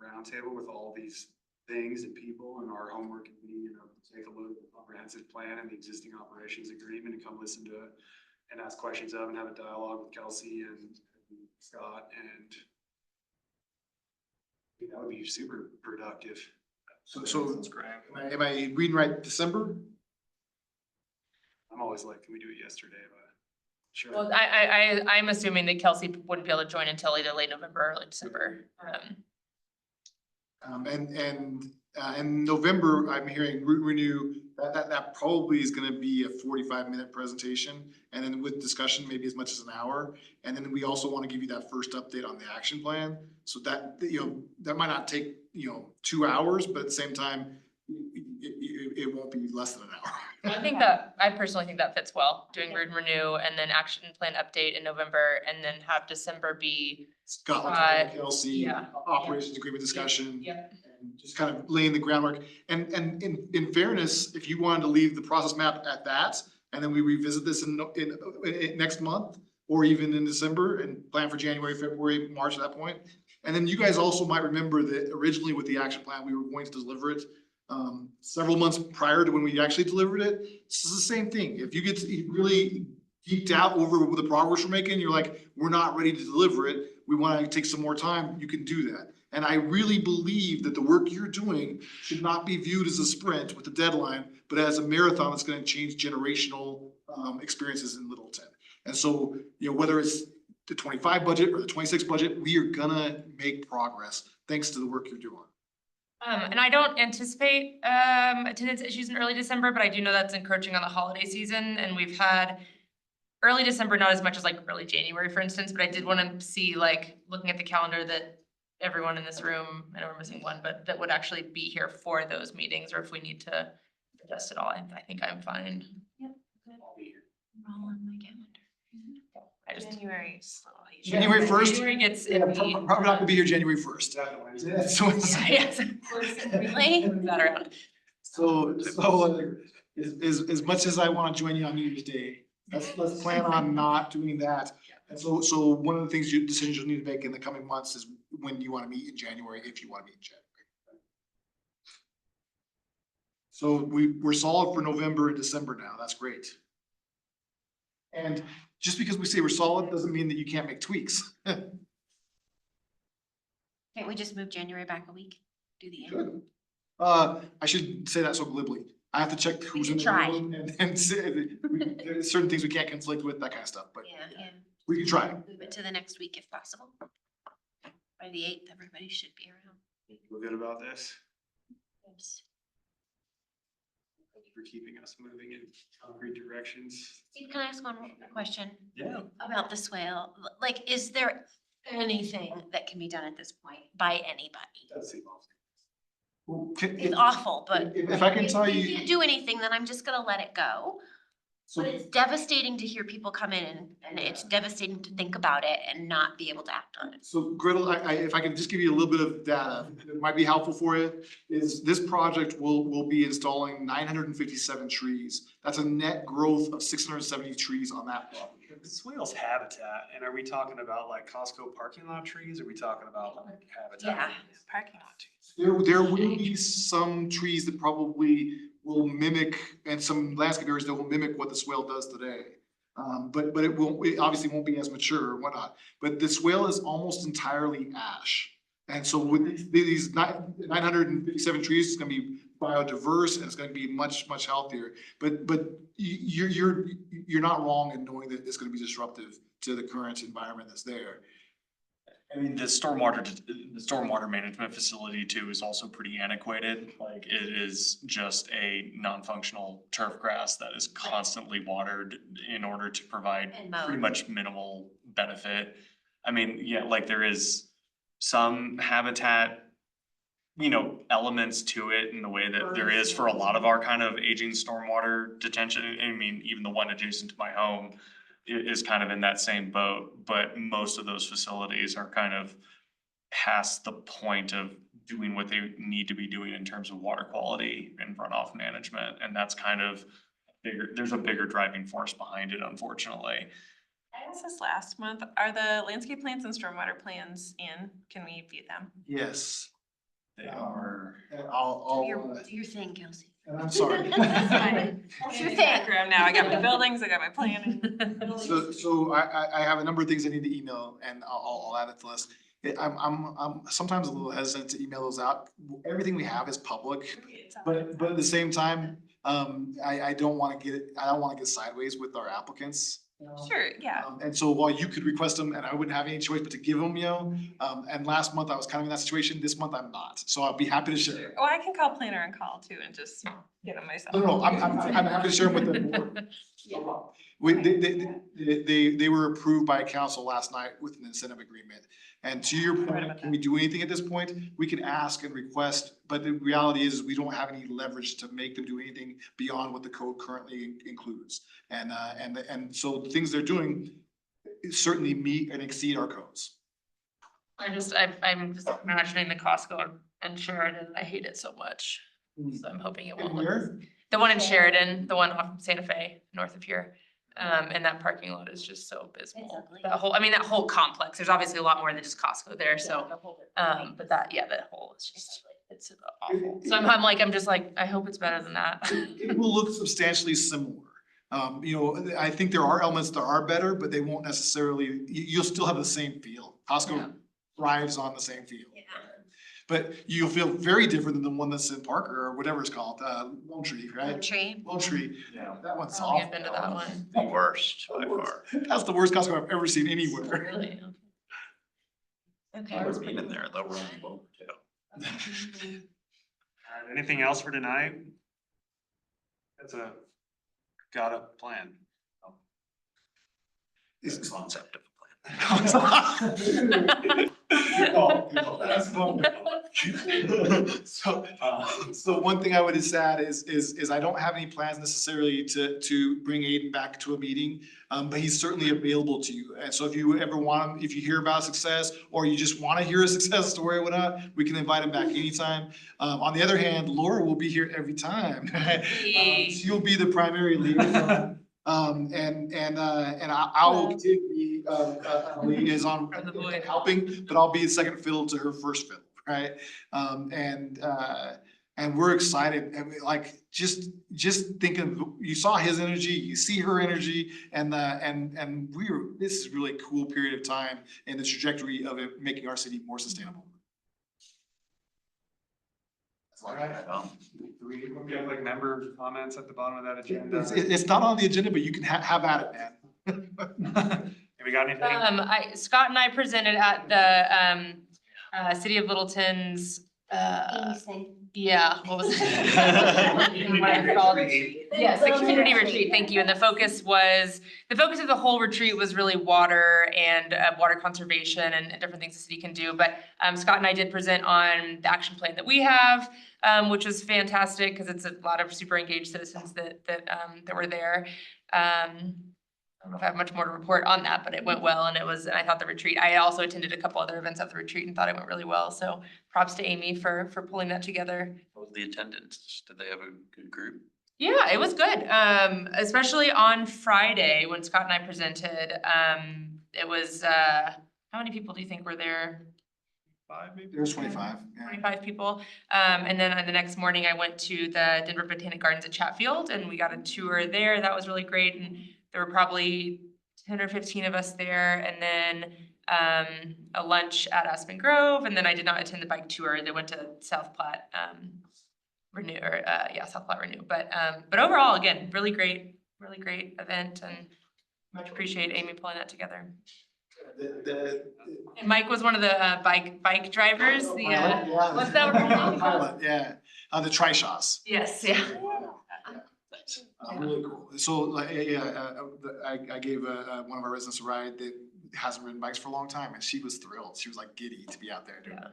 roundtable with all these things and people, and our homework can be, take a look at the comprehensive plan and the existing operations agreement and come listen to it and ask questions of and have a dialogue with Kelsey and Scott, and I think that would be super productive. so That's great. am I reading right, December? I'm always like, can we do it yesterday, but sure. Well, I'm assuming that Kelsey wouldn't be able to join until either late November or early December. And in November, I'm hearing Root and Renew that probably is gonna be a 45-minute presentation. And then with discussion, maybe as much as an hour. And then we also want to give you that first update on the action plan. So that, that might not take, 2 hours, but at the same time, it won't be less than an hour. I personally think that fits well, doing root and renew and then action plan update in November and then have December be. Scotland, Kelsey, yeah. operations agreement discussion. Yep. And just kind of laying the groundwork. And in fairness, if you wanted to leave the process map at that, and then we revisit this in next month, or even in December, and plan for January, February, March at that point. And then you guys also might remember that originally with the action plan, we were going to deliver it several months prior to when we actually delivered it. This is the same thing. If you get really geeked out over the progress we're making, you're like, we're not ready to deliver it, we want to take some more time, you can do that. And I really believe that the work you're doing should not be viewed as a sprint with a deadline, but as a marathon that's going to change generational experiences in Littleton. And so, whether it's the 25 budget or the 26 budget, we are gonna make progress thanks to the work you're doing. And I don't anticipate attendance issues in early December, but I do know that's encroaching on the holiday season and we've had early December, not as much as like early January, for instance, but I did want to see, like, looking at the calendar, that everyone in this room, I know we're missing one, but that would actually be here for those meetings, or if we need to adjust it all, I think I'm fine. All on my calendar. I just. January. January 1st? January gets. Yeah, probably not gonna be here January 1st. So Yes. Really? That around. So as much as I want to join you on New Year's Day, let's plan on not doing that. And so one of the decisions you'll need to make in the coming months is when you want to meet in January, if you want to meet in January. So we're solid for November and December now. That's great. And just because we say we're solid doesn't mean that you can't make tweaks. Can't we just move January back a week? Do the end? Good. I should say that so glibly. I have to check who's in the try. room and say, there's certain things we can't conflict with, that kind of stuff, but Yeah. we can try. Move it to the next week if possible. By the 8th, everybody should be around. Feel good about this? Yes. Thank you for keeping us moving in concrete directions. Steve, can I ask one more question Yeah. about the swale? Like, is there anything that can be done at this point by anybody? Well, It's awful, but. if I can tell If you, can't do anything, then I'm just gonna let it go. so But it's devastating to hear people come in and it's devastating to think about it and not be able to act on it. So Gretel, if I can just give you a little bit of data, that might be helpful for you, is this project will be installing 957 trees. That's a net growth of 670 trees on that property. The swale's habitat, and are we talking about like Costco parking lot trees? Or are we talking about like habitat? Yeah. Parking lot trees. There will be some trees that probably will mimic, and some landscape areas that will mimic what the swale does today. But it obviously won't be as mature or whatnot, but the swale is almost entirely ash. And so with these 957 trees, it's gonna be biodiverse and it's gonna be much healthier. But you're not wrong in knowing that it's gonna be disruptive to the current environment that's there. I mean, the stormwater management facility too is also pretty antiquated. Like, it is just a non-functional turf grass that is constantly watered in order to provide And mowed. pretty much minimal benefit. I mean, yeah, like there is some habitat, elements to it in the way that there is for a lot of our kind of aging stormwater detention. I mean, even the one adjacent to my home is kind of in that same boat, but most of those facilities are kind of past the point of doing what they need to be doing in terms of water quality and runoff management. And that's kind of there's a bigger driving force behind it, unfortunately. I asked this last month, are the landscape plans and stormwater plans in? Can we view them? Yes. They are. And Do I'll your thing, Kelsey. and I'm sorry. That's your thing. Background now, I got my buildings, I got my planning. So I have a number of things I need to email, and I'll add it to the list. I'm sometimes a little hesitant to email those out. Everything we have is public, but at the same time, I don't wanna get sideways with our applicants. Sure, yeah. And so while you could request them and I wouldn't have any choice but to give them, and last month I was kind of in that situation, this month I'm not. So I'll be happy to share. Oh, I can call planner and call too and just get them myself. No, I'm happy to share them with the board. They were approved by council last night with an incentive agreement. And to your point, can we do anything at this point? We can ask and request, but the reality is we don't have any leverage to make them do anything beyond what the code currently includes. And so the things they're doing certainly meet and exceed our codes. I'm just imagining the Costco in Sheridan. I hate it so much. So I'm hoping it won't. Where? The one in Sheridan, the one off of Santa Fe, north of here. And that parking lot is just so abysmal. ugly. That whole complex, there's obviously a lot more than just Costco there, so, but that whole is just, it's awful. So I'm just like, I hope it's better than that. It will look substantially similar. I think there are elements that are better, but they won't necessarily, you'll still have the same feel. Costco thrives on the same feel. Yeah. But you'll feel very different than the one that's in Parker or whatever it's called, Lone Tree, right? Tree. Lone Tree. Yeah, that one's I don't think I've been to that one. The worst by far. That's the worst Costco I've ever seen anywhere. Really? Okay. I've been in there, they'll run both too. Anything else for tonight? Got a plan. It's a concept of a plan. So one thing I would just add is I don't have any plans necessarily to bring Aiden back to a meeting, but he's certainly available to you. And so if you ever want him, if you hear about success or you just want to hear a success story or whatnot, we can invite him back anytime. On the other hand, Laura will be here every time. She'll be the primary liaison. I'll be liaison helping, but I'll be second fiddle to her first fiddle, right? And we're excited, and just thinking, you saw his energy, you see her energy, and this is really a cool period of time in the trajectory of it making our city more sustainable. All right. Do we have member comments at the bottom of that agenda? It's not on the agenda, but you can have at it, man. Have we got anything? Scott and I presented at the City of Littleton's, what was it? What it's called. Yes, the community retreat, thank you. And the focus of the whole retreat was really water and water conservation and different things the city can do. But Scott and I did present on the action plan that we have, which was fantastic because it's a lot of super engaged citizens that were there. I don't know if I have much more to report on that, but it went well and I thought the retreat, I also attended a couple other events at the retreat and thought it went really well. So props to Amy for pulling that together. What was the attendance? Did they have a good group? Yeah, it was good. Especially on Friday when Scott and I presented, it was, how many people do you think were there? 5 maybe? There's 25. Yeah. 25 people. And then the next morning I went to the Denver Botanic Gardens at Chatfield and we got a tour there. That was really great. And there were probably 10 or 15 of us there. And then a lunch at Aspen Grove. And then I did not attend the bike tour. They went to South Platte Renew. But overall, again, really great event and much appreciate Amy pulling that together. And Mike was one of the bike drivers. What's that word? Pilot, yeah. The Trishaws. Yes, yeah. Really cool. So I gave one of our residents a ride that hasn't ridden bikes for a long time, and she was thrilled. She was like giddy to be out there doing it.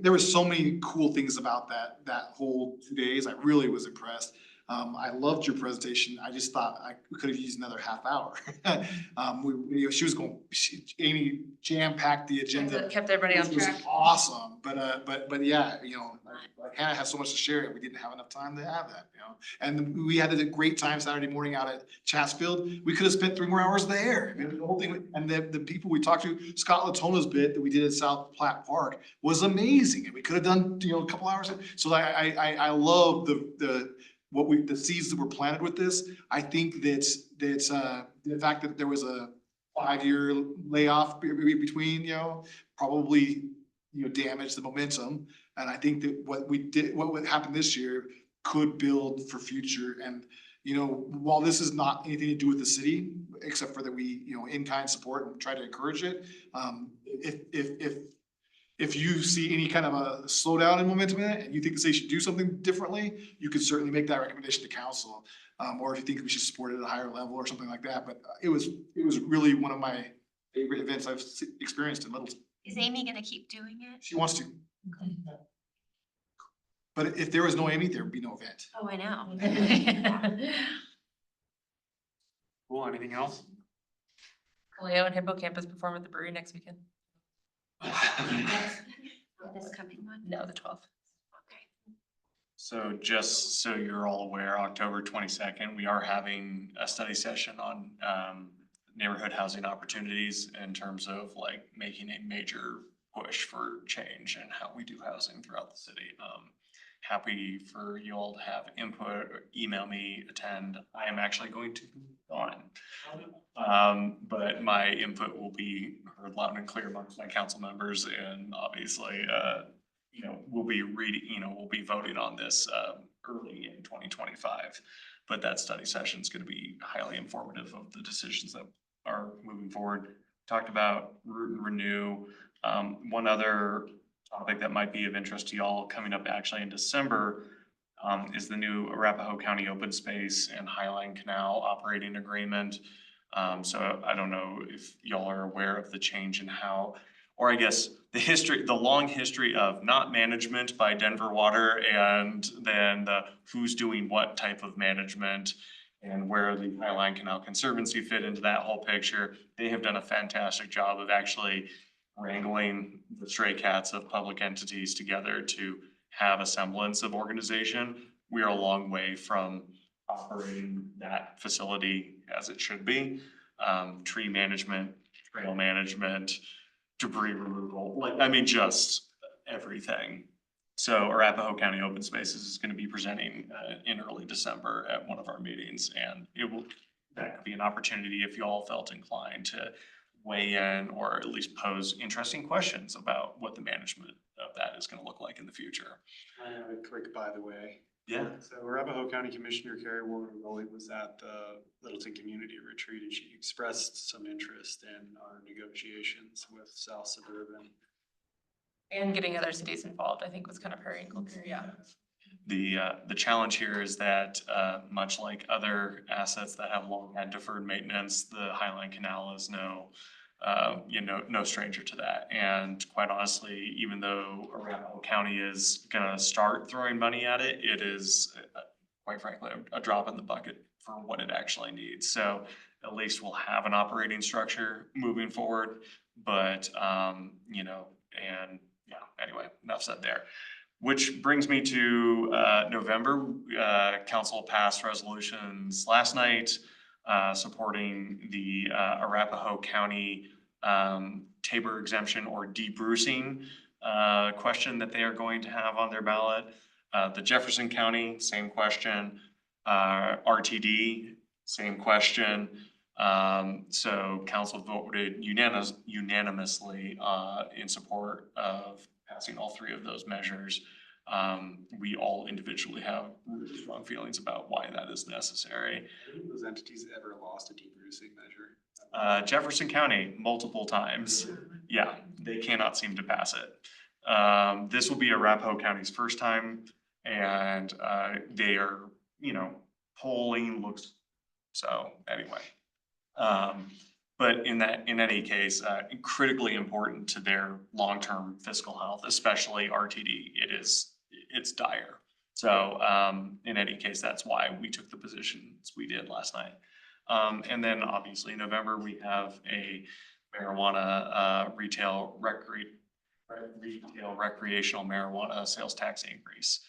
There were so many cool things about that whole 2 days. I really was impressed. I loved your presentation. I just thought we could have used another half hour. Amy jam-packed the agenda. Kept everybody on Which was track. awesome, but yeah, like Hannah has so much to share, and we didn't have enough time to have that, And we had a great time Saturday morning out at Chatsfield. We could have spent 3 more hours there. I mean, the whole thing, and the people we talked to, Scott Latona's bit that we did at South Platte Park was amazing, and we could have done a couple hours. So I love the seeds that were planted with this. I think that the fact that there was a 5-year layoff between, probably, damaged the momentum. And I think that what happened this year could build for future. And you know, while this is not anything to do with the city, except for that we, you know, in-kind support and try to encourage it. If you see any kind of a slowdown in momentum in it and you think the city should do something differently, you could certainly make that recommendation to council. Or if you think we should support it at a higher level or something like that. But it was really one of my favorite events I've experienced in Littleton. Is Amy gonna keep doing it? She wants to. But if there was no Amy, there would be no event. Oh, I know. Cool, anything else? Leo and Hippocampus perform at the brewery next weekend. This coming one? No, the 12th. Okay. So just so you're all aware, October 22nd, we are having a study session on neighborhood housing opportunities in terms of like making a major push for change and how we do housing throughout the city. Happy for you all to have input, or email me, attend. I am actually going to be gone. But my input will be heard loud and clear amongst my council members, and obviously, you know, we'll be voting on this early in 2025. But that study session is going to be highly informative of the decisions that are moving forward. Talked about root and renew. One other topic that might be of interest to y'all coming up actually in December is the new Arapahoe County Open Space and Highline Canal operating agreement. So I don't know if y'all are aware of the change in how, or I guess the long history of not management by Denver Water, and then the who's doing what type of management, and where the Highline Canal Conservancy fit into that whole picture. They have done a fantastic job of actually wrangling the stray cats of public entities together to have a semblance of organization. We are a long way from operating that facility as it should be. Tree management, trail management, debris removal, like, I mean, just everything. So Arapahoe County Open Spaces is going to be presenting in early December at one of our meetings, and that could be an opportunity if you all felt inclined to weigh in or at least pose interesting questions about what the management of that is going to look like in the future. I have a quick by the way. Yeah. So Arapahoe County Commissioner Carrie Warren Rowley was at the Littleton Community Retreat, and she expressed some interest in our negotiations with South Suburban. And getting other cities involved, I think was kind of her angle here, yeah. The challenge here is that much like other assets that have long had deferred maintenance, the Highline Canal is no stranger to that. And quite honestly, even though Arapahoe County is gonna start throwing money at it, it is quite frankly a drop in the bucket for what it actually needs. So at least we'll have an operating structure moving forward. But anyway, enough said there. Which brings me to November. Council passed resolutions last night supporting the Arapahoe County Tabor exemption or debrucing question that they are going to have on their ballot. The Jefferson County, same question. RTD, same question. So council voted unanimously in support of passing all three of those measures. We all individually have really strong feelings about why that is necessary. Have those entities ever lost a debrucing measure? Jefferson County, multiple times. Yeah, they cannot seem to pass it. This will be Arapahoe County's first time, and they are, polling looks, so anyway. But in any case, critically important to their long-term fiscal health, especially RTD. It's dire. So in any case, that's why we took the positions we did last night. And then obviously in November, we have a marijuana retail recreational marijuana sales tax increase.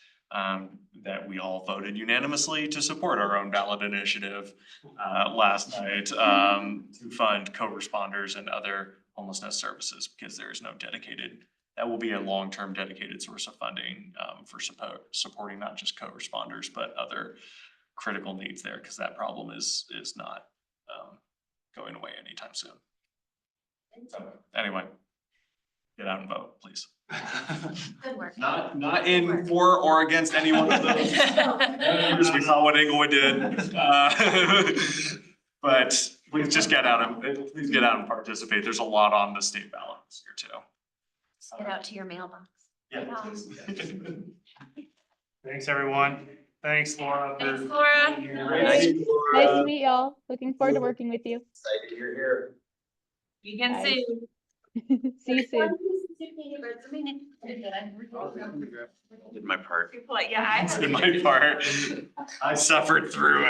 That we all voted unanimously to support our own ballot initiative last night to fund co-responders and other homelessness services, because there is no that will be a long-term dedicated source of funding for supporting not just co-responders, but other critical needs there, because that problem is not going away anytime soon. So anyway, get out and vote, please. Good work. Not in for or against any one of those. Because we saw what Inglewood did. But please just get out and participate. There's a lot on the state ballot this year too. Get out to your mailbox. Yeah. Thanks, everyone. Thanks, Laura. for Thanks, Laura. being here. Nice to meet y'all. Looking forward to working with you. Excited you're here. You can Bye. see. See you soon. Did my part. People like, yeah, I. Did my part. I suffered through it.